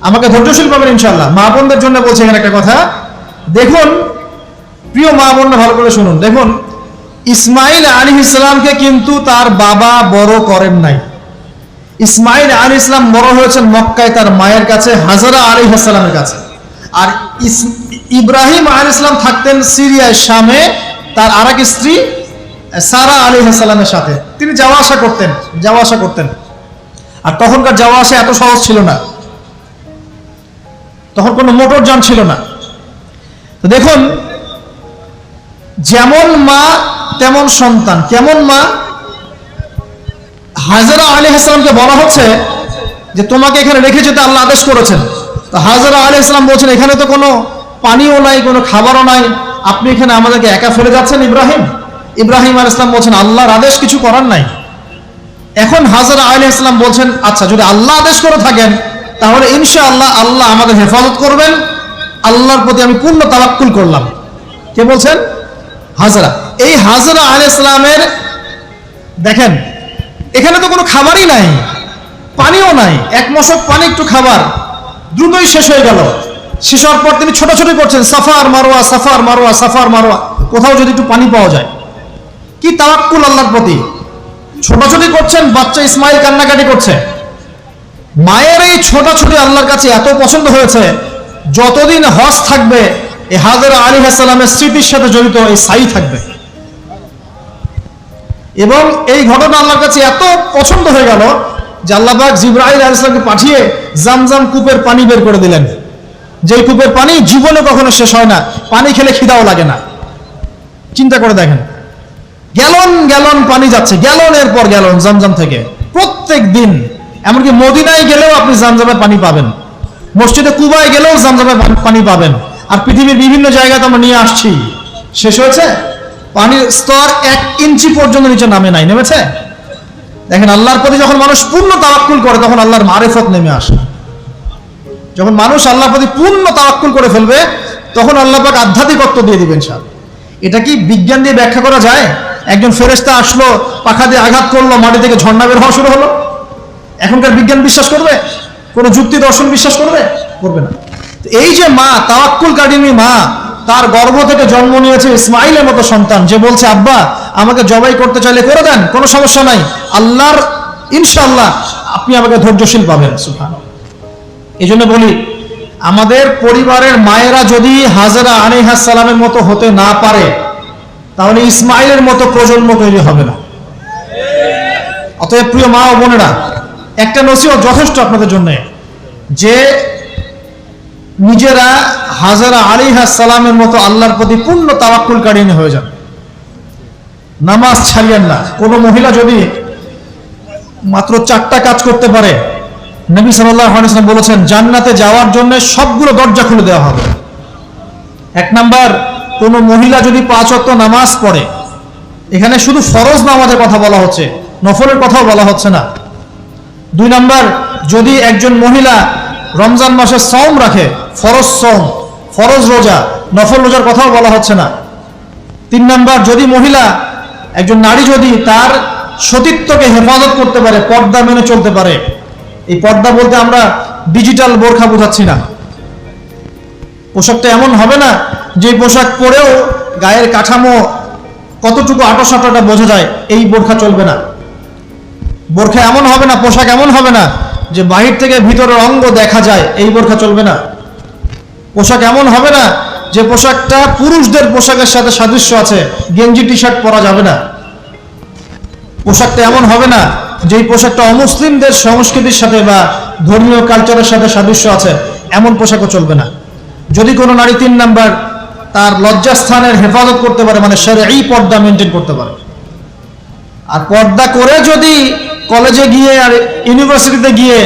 আমাকে ধৈর্যশীল পাবেন ইনশাআল্লাহ। মা বোনদের জন্য বলছে এখানে একটা কথা, দেখুন প্রিয় মা বোনরা ভালো করে শুনুন। দেখুন, ইসমাইল আলাইহিস সালামকে কিন্তু তার বাবা বড় করেন নাই। ইসমাইল আলাইহিস সালাম বড় হয়েছেন মক্কায় তার মায়ের কাছে, হাজরা আলাইহিস সালামের কাছে। আর ইব্রাহিম আলাইহিস সালাম থাকতেন সিরিয়ায়, শামে, তার আরেক স্ত্রী সারা আলাইহিস সালামের সাথে তিনি যাওয়া আসা করতেন। আর তখনকার যাওয়া আসা এত সহজ ছিল না, তখন কোনো মোটর যান ছিল না। তো দেখুন, যেমন মা তেমন সন্তান। কেমন মা? হাজরা আলাইহিস সালামকে বলা হচ্ছে যে তোমাকে এখানে রেখে যেতে আল্লাহ আদেশ করেছেন। তো হাজরা আলাইহিস সালাম বলছেন এখানে তো কোনো পানিও নাই, কোনো খাবারও নাই, আপনি এখানে আমাদেরকে একা ফেলে যাচ্ছেন ইব্রাহিম। ইব্রাহিম আলাইহিস সালাম বলছেন আল্লাহর আদেশ, কিছু করার নাই। এখন হাজরা আলাইহিস সালাম বলছেন আচ্ছা যদি আল্লাহ আদেশ করে থাকেন তাহলে ইনশাআল্লাহ আল্লাহ আমাদের হেফাজত করবেন, আল্লাহর প্রতি আমি পূর্ণ তাওয়াক্কুল করলাম। কে বলছেন? হাজরা। এই হাজরা আলাইহিস সালামের দেখেন এখানে তো কোনো খাবারই নাই, পানিও নাই, এক মশক পানি একটু খাবার দ্রুতই শেষ হয়ে গেল। শেষ হওয়ার পর তিনি ছোটাছুটি করছেন, suffer Marwah, suffer Marwah, suffer Marwah, কোথাও যদি একটু পানি পাওয়া যায়। কি তাওয়াক্কুল আল্লাহর প্রতি, ছোটাছুটি করছেন। বাচ্চা ইসমাইল কান্নাকাটি করছে। মায়ের এই ছোটাছুটি আল্লাহর কাছে এত পছন্দ হয়েছে, যতদিন হজ থাকবে এই হাজরা আলাইহিস সালামের স্মৃতির সাথে জড়িত এই সাই থাকবে। এবং এই ঘটনা আল্লাহর কাছে এত পছন্দ হয়ে গেল যে আল্লাহ পাক জিবরাইল আলাইহিস সালামকে পাঠিয়ে জামজাম কূপের পানি বের করে দিলেন, যেই কূপের পানি জীবনে কখনো শেষ হয় না, পানি খেলে খিদাও লাগে না। চিন্তা করে দেখেন, গ্যালন গ্যালন পানি যাচ্ছে, গ্যালনের পর গ্যালন জামজাম থেকে প্রত্যেক দিন। এমনকি মদিনায় গেলেও আপনি জামজামের পানি পাবেন, মসজিদে কুবায় গেলেও জামজামের পানি পাবেন। আর পৃথিবীর বিভিন্ন জায়গায় তো আমরা নিয়ে আসছি, শেষ হয়েছে? পানির স্তর 1 ইঞ্চি পর্যন্ত নিচে নেমেছে। দেখেন, আল্লাহর প্রতি যখন মানুষ পূর্ণ তাওয়াক্কুল করে তখন আল্লাহর মারিফত নেমে আসে। যখন মানুষ আল্লাহর প্রতি পূর্ণ তাওয়াক্কুল করে ফেলবে তখন আল্লাহ পাক আধ্যাত্মিকত্ব দিয়ে দিবেন ইনশাআল্লাহ। এটা কি বিজ্ঞান দিয়ে ব্যাখ্যা করা যায়? একজন ফেরেশতা আসলো, পাখা দিয়ে আঘাত করলো, মাটি থেকে ঝর্ণা বের হওয়া শুরু হলো, এখনকার বিজ্ঞান বিশ্বাস করবে? কোন যুক্তি দর্শন বিশ্বাস করবে? করবে না। এই যে মা, তাওয়াক্কুল কারিনী মা, তার গর্ভ থেকে জন্ম নিয়েছে ইসমাইলের মতো সন্তান, যে বলছে আব্বা আমাকে জবাই করতে চাইলে করে দেন, কোনো সমস্যা নাই, আল্লাহর ইনশাআল্লাহ আপনি আমাকে ধৈর্যশীল পাবেন। সুবহানাল্লাহ। এই জন্য বলি, আমাদের পরিবারের মায়েরা যদি হাজেরা আলাইহিস সালামের মতো হতে না পারে, তাহলে ইসমাইলের মতো প্রজন্ম তৈরি হবে না। অতএব প্রিয় মা ও বোনেরা, একটা নসিহত যথেষ্ট আপনাদের জন্য, যে নিজেরা হাজেরা আলাইহিস সালামের মতো আল্লাহর প্রতি পূর্ণ তাওয়াক্কুলকারী হয়ে যান। নামাজ ছাড়িয়েন না। কোনো মহিলা যদি মাত্র 4টা কাজ করতে পারে, নবী সাল্লাল্লাহু আলাইহি ওয়াসাল্লাম বলেছেন জান্নাতে যাওয়ার জন্য সবগুলো দরজা খুলে দেওয়া হবে। 1 নাম্বার, কোনো মহিলা যদি 5 ওয়াক্ত নামাজ পড়ে, এখানে শুধু ফরজ নামাজের কথা বলা হচ্ছে, নফলের কথাও বলা হচ্ছে না। 2 নাম্বার, যদি একজন মহিলা রমজান মাসে সওম রাখে, ফরজ সওম, ফরজ রোজা, নফল রোজার কথাও বলা হচ্ছে না। 3 নাম্বার, যদি মহিলা, একজন নারী যদি তার সতীত্বকে হেফাজত করতে পারে, পর্দা মেনে চলতে পারে। এই পর্দা বলতে আমরা ডিজিটাল বোরখা বোঝাচ্ছি না। পোশাকটা এমন হবে না যে পোশাক পরেও গায়ের কাঠামো কতটুকু আঁটো-সাঁটোটা বোঝা যায়, এই বোরখা চলবে না। বোরখা এমন হবে না, পোশাক এমন হবে না যে বাহির থেকে ভিতরের অঙ্গ দেখা যায়, এই বোরখা চলবে না। পোশাক এমন হবে না যে পোশাকটা পুরুষদের পোশাকের সাথে সাদৃশ্য আছে, গেঞ্জি টি শার্ট পরা যাবে না। পোশাকটা এমন হবে না যেই পোশাকটা অমুসলিমদের সংস্কৃতির সাথে বা ধর্মীয় কালচারের সাথে সাদৃশ্য আছে, এমন পোশাকও চলবে না। যদি কোনো নারী 3 নাম্বার তার লজ্জাস্থানের হেফাজত করতে পারে, মানে শরঈ পর্দা মেনটেন করতে পারে, আর পর্দা করে যদি কলেজে গিয়ে আর ইউনিভার্সিটিতে গিয়ে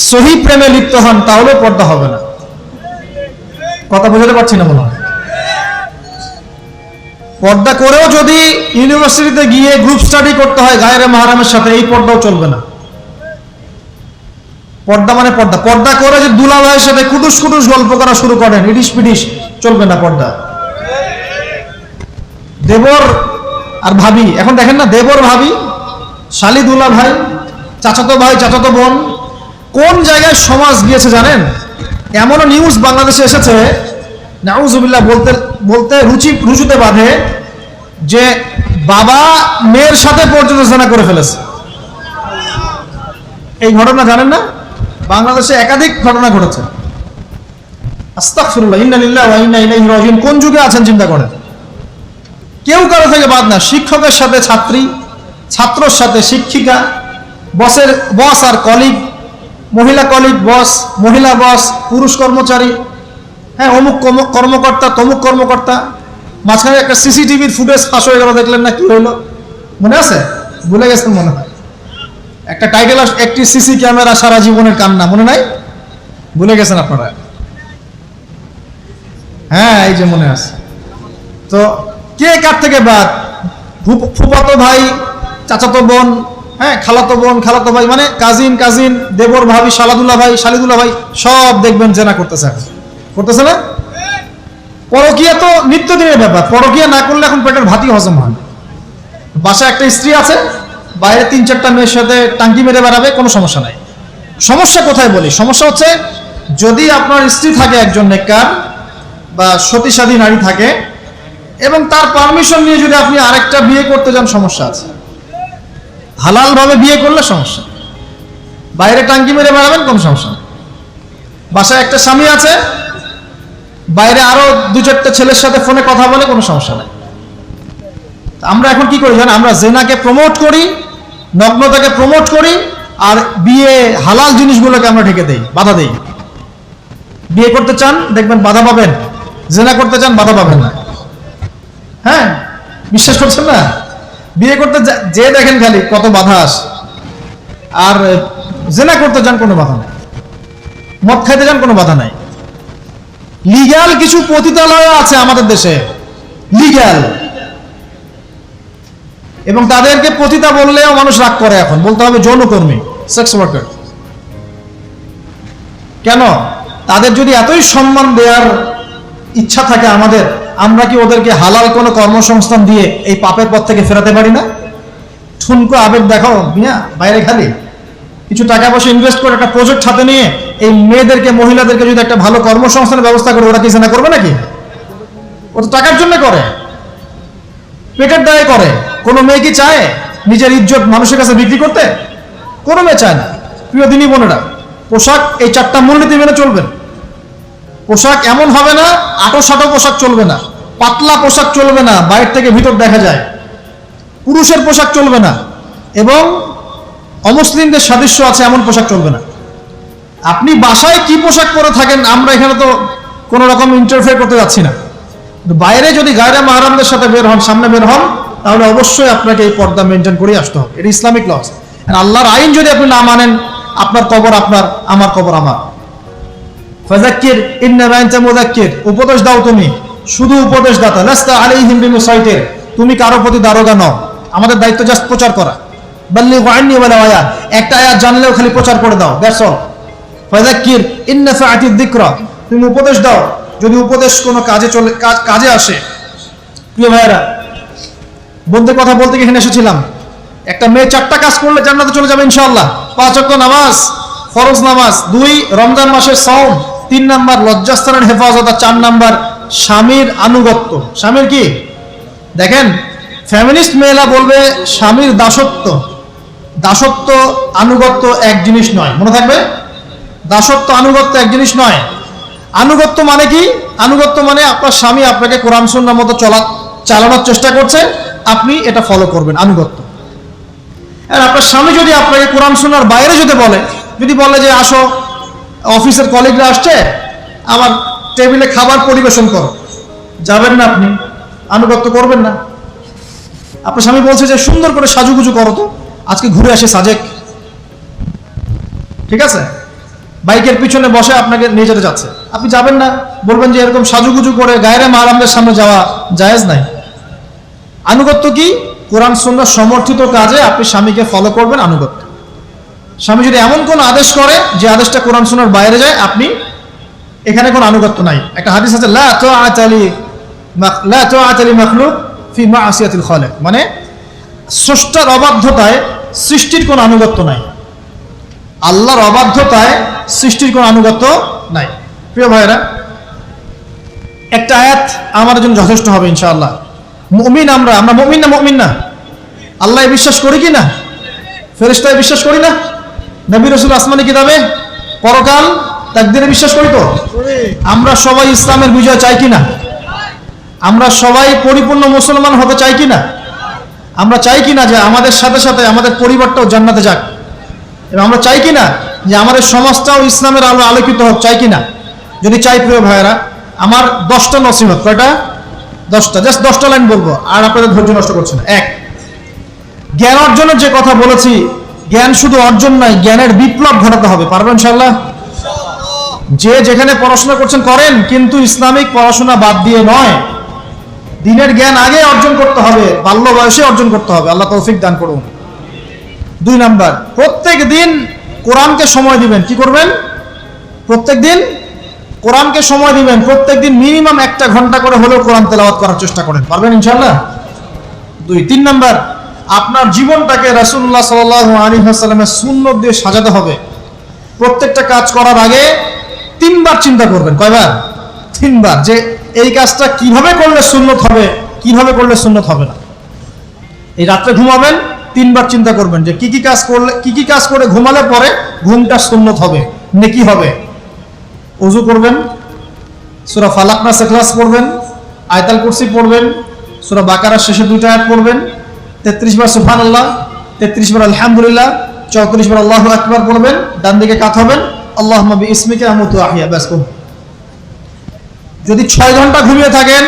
সহি প্রেমে লিপ্ত হন, তাহলে পর্দা হবে না। কথা বুঝতে পারছি না মনে হয়। পর্দা করেও যদি ইউনিভার্সিটিতে গিয়ে গ্রুপ স্টাডি করতে হয় গায়রে মাহরামের সাথে, এই পর্দাও চলবে না। পর্দা মানে পর্দা। পর্দা করে যে দুলা ভাইয়ের সাথে কুটুস কুটুস গল্প করা শুরু করেন, ইডিস পিডিস, চলবে না পর্দা। দেবর আর ভাবি, এখন দেখেন না, দেবর ভাবি, শালি দুলা ভাই, চাচাতো ভাই চাচাতো বোন, কোন জায়গায় সমাজ গিয়েছে জানেন? এমনও নিউজ বাংলাদেশে এসেছে, নাউজুবিল্লাহ বলতে বলতে রুচুতে বাঁধে, যে বাবা মেয়ের সাথে পর্যন্ত জেনা করে ফেলেছে। এই ঘটনা জানেন না? বাংলাদেশে একাধিক ঘটনা ঘটেছে। আস্তাগফিরুল্লাহ, ইন্না লিল্লাহি ওয়া ইন্না ইলাইহি রাজিউন। কোন যুগে আছেন চিন্তা করেন। কেউ কারো থেকে বাদ না, শিক্ষকের সাথে ছাত্রী, ছাত্রর সাথে শিক্ষিকা, বসের বস আর কলিগ, মহিলা কলিগ বস, মহিলা বস, পুরুষ কর্মচারী, হ্যাঁ অমুক কর্মকর্তা, তমুক কর্মকর্তা। মাঝখানে একটা সিসিটিভির ফুটেজ ফাঁস হয়ে গেল, দেখলেন না কি হইলো? মনে আছে? ভুলে গেছেন মনে হয়। একটা টাইটেল, একটি সিসি ক্যামেরা সারা জীবনের কান্না, মনে নাই? ভুলে গেছেন আপনারা? হ্যাঁ, এই যে মনে আছে। তো কে কার থেকে বাদ? ফুফাতো ভাই, চাচাতো বোন, হ্যাঁ খালাতো বোন, খালাতো ভাই, মানে কাজিন কাজিন, দেবর ভাবি, শালাদুল্লাহ ভাই, শালিদুল্লাহ ভাই, সব দেখবেন জেনা করতেছে। করতেছে না? পরকীয়া তো নিত্যদিনের ব্যাপার। পরকীয়া না করলে এখন পেটের ভাতই হজম হয় না। বাসায় একটা স্ত্রী আছে, বাইরে 3-4টা মেয়ের সাথে টাঙ্কি মেরে বেড়াবে, কোনো সমস্যা নাই। সমস্যা কোথায় বলি? সমস্যা হচ্ছে যদি আপনার স্ত্রী থাকে একজন নেককার বা সতীসাধী নারী থাকে, এবং তার পারমিশন নিয়ে যদি আপনি আরেকটা বিয়ে করতে যান, সমস্যা আছে। হালাল ভাবে বিয়ে করলে সমস্যা, বাইরে টাঙ্কি মেরে বেড়াবেন, কোনো সমস্যা নেই। বাসায় একটা স্বামী আছে, বাইরে আরো 2-4টা ছেলের সাথে ফোনে কথা বলে, কোনো সমস্যা নেই। আমরা এখন কি করি জানেন? আমরা জেনাকে প্রমোট করি, নগ্নতাকে প্রমোট করি, আর বিয়ে হালাল জিনিসগুলোকে আমরা ঢেকে দেই, বাধা দেই। বিয়ে করতে চান, দেখবেন বাধা পাবেন। জেনা করতে চান, বাধা পাবেন না। হ্যাঁ, বিশ্বাস করছেন না? বিয়ে করতে যে দেখেন খালি কত বাধা আসে, আর জেনা করতে যান, কোনো বাধা নাই। মদ খাইতে যান, কোনো বাধা নাই। লিগ্যাল কিছু পতিতালয় আছে আমাদের দেশে, লিগ্যাল, এবং তাদেরকে পতিতা বললেও মানুষ রাগ করে। এখন বলতে হবে যৌনকর্মী, সেক্স ওয়ার্কার। কেন? তাদের যদি এতই সম্মান দেওয়ার ইচ্ছা থাকে আমাদের, আমরা কি ওদেরকে হালাল কোনো কর্মসংস্থান দিয়ে এই পাপের পথ থেকে ফেরাতে পারি না? ঠুনকো আবেগ দেখাও মিয়া, বাইরে খালি কিছু টাকা পয়সা ইনভেস্ট করে একটা প্রজেক্ট হাতে নিয়ে এই মেয়েদেরকে, মহিলাদেরকে যদি একটা ভালো কর্মসংস্থানের ব্যবস্থা করে, ওরা কি জেনা করবে নাকি? ও তো টাকার জন্য করে, পেটের দায়ে করে। কোনো মেয়ে কি চায় নিজের ইজ্জত মানুষের কাছে বিক্রি করতে? কোনো মেয়ে চায় না। প্রিয় দিনী বোনেরা, পোশাক এই 4টা মূলনীতি মেনে চলবেন। পোশাক এমন হবে না, আটো-সাটো পোশাক চলবে না, পাতলা পোশাক চলবে না, বাইরে থেকে ভিতর দেখা যায়, পুরুষের পোশাক চলবে না, এবং অমুসলিমদের সাদৃশ্য আছে এমন পোশাক চলবে না। আপনি বাসায় কি পোশাক পরে থাকেন, আমরা এখানে তো কোনো রকম ইন্টারফেয়ার করতে যাচ্ছি না, বাইরে যদি গায়রে মাহরামদের সাথে বের হন, সামনে বের হন, তাহলে অবশ্যই আপনাকে এই পর্দা মেনটেন করে আসতে হবে। এটা ইসলামিক লস। আল্লাহর আইন যদি আপনি না মানেন, আপনার কবর আপনার, আমার কবর আমার। ফাযাক্কির ইন্নামা আনতা মুযাক্কির, উপদেশ দাও তুমি, শুধু উপদেশদাতা। লাস্তা আলাইহিম বিমুসাইতির, তুমি কারো প্রতি দারোগা নও, আমাদের দায়িত্ব জাস্ট প্রচার করা। বাল্লিগু আন্নী ওয়ালাউ আয়া, একটা আয়াত জানলেও খালি প্রচার করে দাও, দ্যাটস অল। ফাযাক্কির ইন্নাফাআতিয যিকরা, তুমি উপদেশ দাও যদি উপদেশ কোনো কাজে আসে। প্রিয় ভাইয়েরা, বন্ধুদের কথা বলতে গিয়ে এখানে এসেছিলাম। একটা মেয়ে 4টা কাজ করলে জান্নাতে চলে যাবে ইনশাআল্লাহ। 5 ওয়াক্ত নামাজ, ফরজ নামাজ, 2 রমজান মাসের সাওম, 3 নাম্বার লজ্জাস্থানের হেফাজত, আর 4 নাম্বার স্বামীর আনুগত্য। স্বামীর কি দেখেন, ফ্যামিলিস্ট মেয়েরা বলবে স্বামীর দাসত্ব। দাসত্ব আনুগত্য এক জিনিস নয়, মনে থাকবে। দাসত্ব আনুগত্য এক জিনিস নয়। আনুগত্য মানে কি? আনুগত্য মানে আপনার স্বামী আপনাকে কোরআন সুন্নাহ মতো চালানোর চেষ্টা করছে, আপনি এটা ফলো করবেন, আনুগত্য। আর আপনার স্বামী যদি আপনাকে কোরআন সুন্নাহর বাইরে যেতে বলে, যদি বলে যে আসো অফিসের কলিগরা আসছে, আমার টেবিলে খাবার পরিবেশন করো, যাবেন না, আপনি আনুগত্য করবেন না। আপনার স্বামী বলছে যে সুন্দর করে সাজুগুজু করো, তো আজকে ঘুরে আসে সাজেক, ঠিক আছে, বাইকের পিছনে বসে আপনাকে নিয়ে যেতে যাচ্ছে, আপনি যাবেন না, বলবেন যে এরকম সাজুগুজু করে গায়রে মাহরামদের সামনে যাওয়া জায়েজ নাই। আনুগত্য কি? কোরআন সুন্নাহ সমর্থিত কাজে আপনি স্বামীকে ফলো করবেন, আনুগত্য। স্বামী যদি এমন কোন আদেশ করে যে আদেশটা কোরআন সুন্নাহর বাইরে যায়, আপনি এখানে কোনো আনুগত্য নাই। একটা হাদিস আছে, লা তাআতা লি মাখলুক ফি মা'সিয়াতিল খালিক, মানে স্রষ্টার অবাধ্যতায় সৃষ্টির কোনো আনুগত্য নাই। আল্লাহর অবাধ্যতায় সৃষ্টির কোনো আনুগত্য নাই। প্রিয় ভাইরা, একটা আয়াত আমাদের জন্য যথেষ্ট হবে ইনশাআল্লাহ। মুমিন আমরা মুমিন না? মুমিন না? আল্লাহ বিশ্বাস করি কি না? ফেরেশতায় বিশ্বাস করি না? নবী রাসূল আসমানি কিতাবে, পরকাল, তাকদীরে বিশ্বাস করি তো? আমরা সবাই ইসলামের বিজয় চাই কি না? আমরা সবাই পরিপূর্ণ মুসলমান হতে চাই কি না? আমরা চাই কি না যে আমাদের সাথে সাথে আমাদের পরিবারটাও জান্নাতে যাক? এবং আমরা চাই কি না যে আমাদের সমাজটাও ইসলামের আলো আলোকিত হোক? চাই কি না? যদি চাই, প্রিয় ভাইয়েরা, আমার 10টা নসিহত। কয়টা? 10টা। জাস্ট 10টা লাইন বলবো, আর আপনাদের ধৈর্য নষ্ট করছে না। 1, জ্ঞান অর্জনের যে কথা বলেছি, জ্ঞান শুধু অর্জন নয়, জ্ঞানের বিপ্লব ঘটাতে হবে। পারবেন ইনশাআল্লাহ? যে যেখানে পড়াশোনা করছেন করেন, কিন্তু ইসলামিক পড়াশোনা বাদ দিয়ে নয়। দিনের জ্ঞান আগে অর্জন করতে হবে, বাল্য বয়সে অর্জন করতে হবে। আল্লাহ তৌফিক দান করুন। 2 নাম্বার, প্রত্যেক দিন কোরআনকে সময় দিবেন। কি করবেন? প্রত্যেক দিন কোরআনকে সময় দিবেন। প্রত্যেক দিন মিনিমাম 1 ঘন্টা করে হলেও কোরআন তেলাওয়াত করার চেষ্টা করেন। পারবেন ইনশাআল্লাহ? 2। 3 নাম্বার, আপনার জীবনটাকে রাসূলুল্লাহ সাল্লাল্লাহু আলাইহি ওয়াসাল্লামের সুন্নাত দিয়ে সাজাতে হবে। প্রত্যেকটা কাজ করার আগে 3 বার চিন্তা করবেন। কয়বার? 3 বার, যে এই কাজটা কিভাবে করলে সুন্নাত হবে, কিভাবে করলে সুন্নাত হবে না। এই রাত্রে ঘুমাবেন, 3 বার চিন্তা করবেন যে কি কি কাজ করে ঘুমালে পরে ঘুমটা সুন্নাত হবে, নেকি হবে। ওযু করবেন, সূরা ফালাক নাস ইখলাস পড়বেন, আয়াতুল কুরসি পড়বেন, সূরা বাকারার শেষে 2টা আয়াত পড়বেন, 33 বার সুবহানাল্লাহ, 33 বার আলহামদুলিল্লাহ, 34 বার আল্লাহু আকবার পড়বেন। ডান দিকে কাত হবেন, আল্লাহুম্মা বিইসমিকা আমুতু আহইয়া। ব্যাস। যদি 6 ঘন্টা ঘুমিয়ে থাকেন,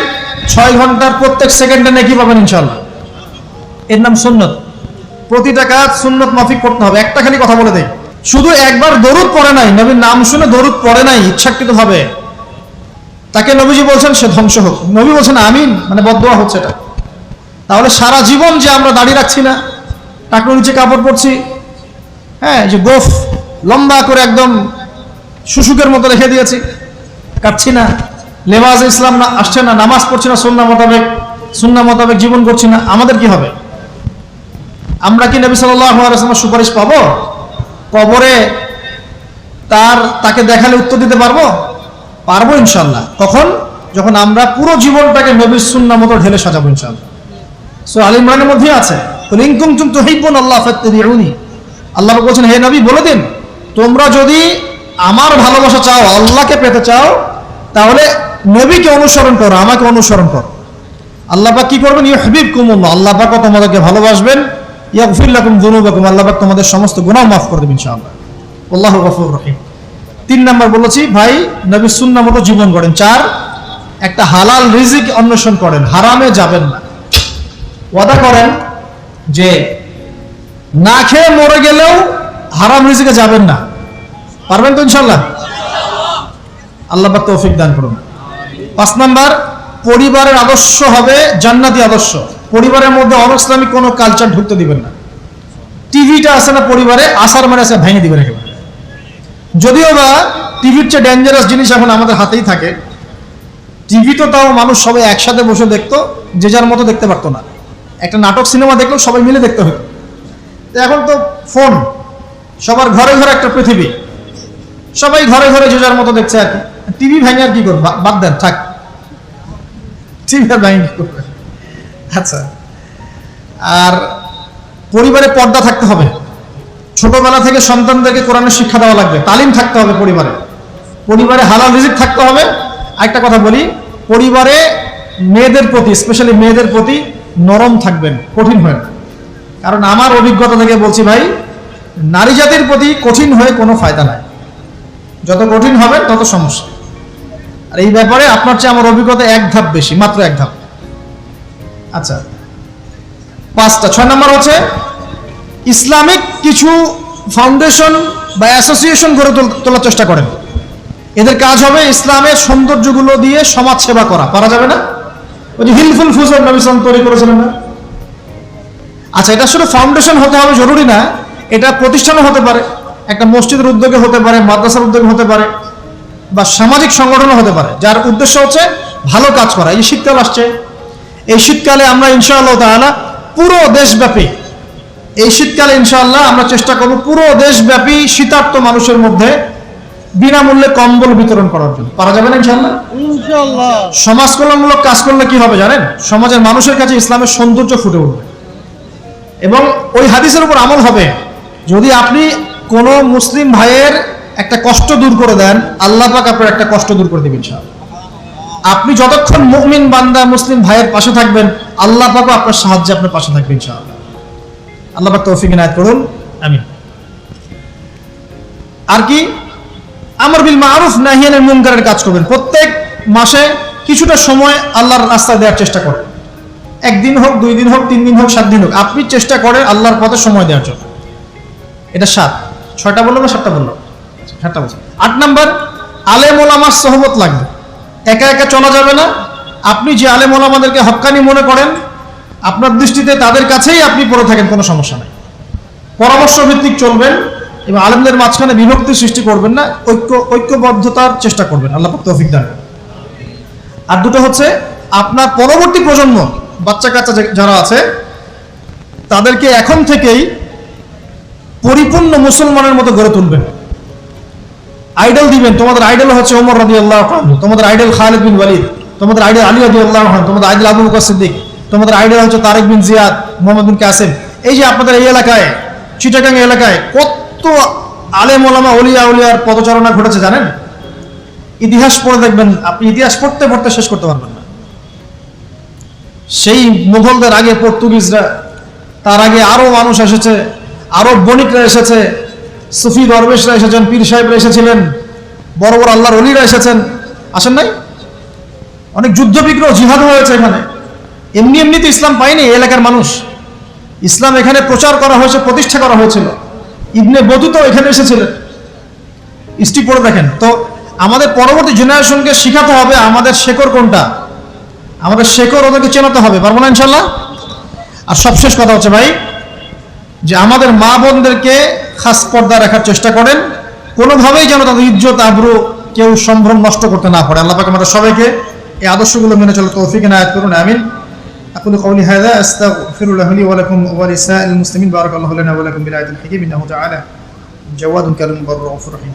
6 ঘন্টার প্রত্যেক সেকেন্ডে নেকি পাবেন ইনশাআল্লাহ। এর নাম সুন্নাত। প্রতিটা কাজ সুন্নাত মাফিক করতে হবে। একটা খালি কথা বলে দেই, শুধু একবার দরুদ পড়ে নাই, নবীর নাম শুনে দরুদ পড়ে নাই ইচ্ছাকৃতভাবে, তাকে নবীজি বলছেন সে ধ্বংস হোক। নবী বলছেন আমিন, মানে বদদোয়া হচ্ছে এটা। তাহলে সারা জীবন যে আমরা দাঁড়িয়ে রাখছি না, টাকনুর নিচে কাপড় পরছি, হ্যাঁ, যে গোফ লম্বা করে একদম শুশুকের মতো রেখে দিয়েছি, কাটছি না, লেবাস ইসলাম না আসছে না, নামাজ পড়ছি না, সুন্নাহ মোতাবেক জীবন করছি না, আমাদের কি হবে? আমরা কি নবী সাল্লাল্লাহু আলাইহি ওয়াসাল্লামের সুপারিশ পাবো? কবরে তাকে দেখালে উত্তর দিতে পারবো? পারবো ইনশাআল্লাহ। কখন? যখন আমরা পুরো জীবনটাকে নবীর সুন্নাহ মতো ঢেলে সাজাবো ইনশাআল্লাহ। সূরা আল ইমরানের মধ্যে আছে, কুল ইন কুনতুম তুহিব্বুনাল্লাহ ফাত্তাবিউনি। আল্লাহ বলেছেন, হে নবী বলে দিন, তোমরা যদি আমার ভালোবাসা চাও, আল্লাহকে পেতে চাও, তাহলে নবীকে অনুসরণ করো, আমাকে অনুসরণ করো। আল্লাহ পাক কি করবেন? ইউহিব্বুকুমুল্লাহ, আল্লাহ পাক তোমাদেরকে ভালোবাসবেন। ইয়াগফির লাকুম যুনুবাকুম, আল্লাহ পাক তোমাদের সমস্ত গুনাহ মাফ করে দেবেন ইনশাআল্লাহ। আল্লাহু গফুর রহিম। 3 নাম্বার বলেছি ভাই, নবীর সুন্নাহ মতো জীবন গড়েন। 4, একটা হালাল রিজিক অন্বেষণ করেন, হারামে যাবেন না। ওয়াদা করেন যে না খেয়ে মরে গেলেও হারাম রিজিকে যাবেন না। পারবেন তো ইনশাআল্লাহ? আল্লাহ পাক তৌফিক দান করুন। 5 নাম্বার, পরিবারের আদর্শ হবে জান্নাতি আদর্শ। পরিবারের মধ্যে অনইসলামিক কোনো কালচার ঢুকতে দিবেন না। টিভিটা আছে না পরিবারে, আসার মানে আছে ভেঙে দিবেন একেবারে। যদিও বা টিভির চেয়ে ডেঞ্জারাস জিনিস এখন আমাদের হাতেই থাকে। টিভি তো তাও মানুষ সবাই একসাথে বসে দেখতো, যে যার মতো দেখতে পারতো না। একটা নাটক সিনেমা দেখলেও সবাই মিলে দেখতে হতো। এখন তো ফোন, সবার ঘরে ঘরে একটা পৃথিবী, সবাই ঘরে ঘরে যে যার মতো দেখছে আর কি। টিভি ভেঙে আর কি করবে? বাদ দেন, থাক, টিভি আর ভেঙে কি করবে? আচ্ছা, আর পরিবারে পর্দা থাকতে হবে। ছোটবেলা থেকে সন্তানদেরকে কোরআনের শিক্ষা দেওয়া লাগবে, তালিম থাকতে হবে পরিবারে। পরিবারে হালাল রিজিক থাকতে হবে। একটা কথা বলি, পরিবারে মেয়েদের প্রতি, স্পেশালি মেয়েদের প্রতি নরম থাকবেন, কঠিন হয় না। কারণ আমার অভিজ্ঞতা থেকে বলছি ভাই, নারী জাতির প্রতি কঠিন হয়ে কোনো ফায়দা নাই। যত কঠিন হবে তত সমস্যা। আর এই ব্যাপারে আপনার চেয়ে আমার অভিজ্ঞতা 1 ধাপ বেশি, মাত্র 1 ধাপ। আচ্ছা, 5টা। 6 নম্বর হচ্ছে ইসলামিক কিছু ফাউন্ডেশন বা অ্যাসোসিয়েশন গড়ে তোলার চেষ্টা করেন। এদের কাজ হবে ইসলামের সৌন্দর্যগুলো দিয়ে সমাজ সেবা করা। পারা যাবে না? ওই যে হিলফুল ফুজুর নবী সাল্লাল্লাহু আলাইহি ওয়াসাল্লাম তৈরি করেছিলেন না? আচ্ছা, এটা শুধু ফাউন্ডেশন হতে হবে জরুরি না, এটা প্রতিষ্ঠানও হতে পারে, একটা মসজিদের উদ্যোগে হতে পারে, মাদ্রাসার উদ্যোগে হতে পারে, বা সামাজিক সংগঠনও হতে পারে, যার উদ্দেশ্য হচ্ছে ভালো কাজ করা। এই শীতকাল আসছে, এই শীতকালে আমরা ইনশাআল্লাহ তাআলা পুরো দেশব্যাপী, এই শীতকালে ইনশাআল্লাহ আমরা চেষ্টা করব পুরো দেশব্যাপী শীতার্ত মানুষের মধ্যে বিনামূল্যে কম্বল বিতরণ করার জন্য। পারা যাবে না ইনশাআল্লাহ? ইনশাআল্লাহ। সমাজ কল্যাণমূলক কাজ করলে কি হবে জানেন? সমাজের মানুষের কাছে ইসলামের সৌন্দর্য ফুটে উঠবে এবং ওই হাদিসের উপর আমল হবে। যদি আপনি কোনো মুসলিম ভাইয়ের একটা কষ্ট দূর করে দেন, আল্লাহ পাক আপনার একটা কষ্ট দূর করে দেবেন ইনশাআল্লাহ। আপনি যতক্ষণ মুমিন বান্দা মুসলিম ভাইয়ের পাশে থাকবেন, আল্লাহ পাকও আপনার সাহায্যে আপনার পাশে থাকবে ইনশাআল্লাহ। আল্লাহ পাক তৌফিক ইনায়াত করুন, আমিন। আর কি? আমর বিল মারুফ নাহি আনিল মুনকারের কাজ করবেন। প্রত্যেক মাসে কিছুটা সময় আল্লাহর রাস্তায় দেওয়ার চেষ্টা করেন। 1 দিন হোক, 2 দিন হোক, 3 দিন হোক, 7 দিন হোক, আপনি চেষ্টা করেন আল্লাহর পথে সময় দেওয়ার জন্য। এটা 7। 6টা বললাম না 7টা বললাম? 7টা বলছি। 8 নাম্বার, আলেম ওলামার সোহবত লাগবে। একা একা চলা যাবে না। আপনি যে আলেম ওলামাদেরকে হক্কানি মনে করেন, আপনার দৃষ্টিতে তাদের কাছেই আপনি পড়ে থাকেন, কোনো সমস্যা নাই। পরামর্শ ভিত্তিক চলবেন এবং আলেমদের মাঝখানে বিভক্তি সৃষ্টি করবেন না, ঐক্যবদ্ধতার চেষ্টা করবেন। আল্লাহ পাক তৌফিক দান। আর 2টো হচ্ছে আপনার পরবর্তী প্রজন্ম, বাচ্চা কাচ্চা যারা আছে, তাদেরকে এখন থেকেই পরিপূর্ণ মুসলমানের মতো গড়ে তুলবেন। আইডল দিবেন। তোমাদের আইডল হচ্ছে ওমর রাদিয়াল্লাহু আনহু, তোমাদের আইডল খালিদ বিন ওয়ালিদ, তোমাদের আইডল আলী রাদিয়াল্লাহু আনহু, তোমাদের আইডল আবু বকর সিদ্দিক, তোমাদের আইডল হচ্ছে তারেক বিন জিয়াদ, মোহাম্মদ বিন কাসেম। এই যে আপনাদের এই এলাকায়, চিটাগাং এলাকায় কত আলেম ওলামা ওলিয়া উলিয়ার পদচারণা ঘটেছে জানেন? ইতিহাস পড়ে দেখবেন, আপনি ইতিহাস পড়তে পড়তে শেষ করতে পারবেন না। সেই মুঘলদের আগে পর্তুগিজরা, তার আগে আরো মানুষ এসেছে, আরো বণিকরা এসেছে, সুফি দরবেশরা এসেছেন, পীর সাহেবরা এসেছিলেন, বড় বড় আল্লাহর ওলিরা এসেছেন, আসেন নাই? অনেক যুদ্ধ বিগ্রহ, জিহাদ হয়েছে এখানে। এমনি এমনি তো ইসলাম পায়নি এলাকার মানুষ। ইসলাম এখানে প্রচার করা হয়েছে, প্রতিষ্ঠা করা হয়েছিল। ইবনে বতুতা এখানে এসেছিলেন। হিস্ট্রি পড়ে দেখেন। তো আমাদের পরবর্তী জেনারেশনকে শিখাতে হবে আমাদের শেকড় কোনটা, আমাদের শেকড় ওদেরকে চেনাতে হবে। পারবো না ইনশাল্লাহ? আর সবশেষ কথা হচ্ছে ভাই, যে আমাদের মা বোনদেরকে খাস পর্দা রাখার চেষ্টা করেন, কোনোভাবেই যেন তাদের ইজ্জত আবরু কেউ সম্ভ্রম নষ্ট করতে না পারে। আল্লাহ পাক আমাদের সবাইকে এই আদর্শগুলো মেনে চলার তৌফিক ইনায়াত করুন, আমিন। أقول قولي هذا أستغفر الله لي ولكم ولسائر المسلمين. بارك الله لنا ولكم بالآية الحكيم إنه تعالى جواد كريم بر رؤوف رحيم.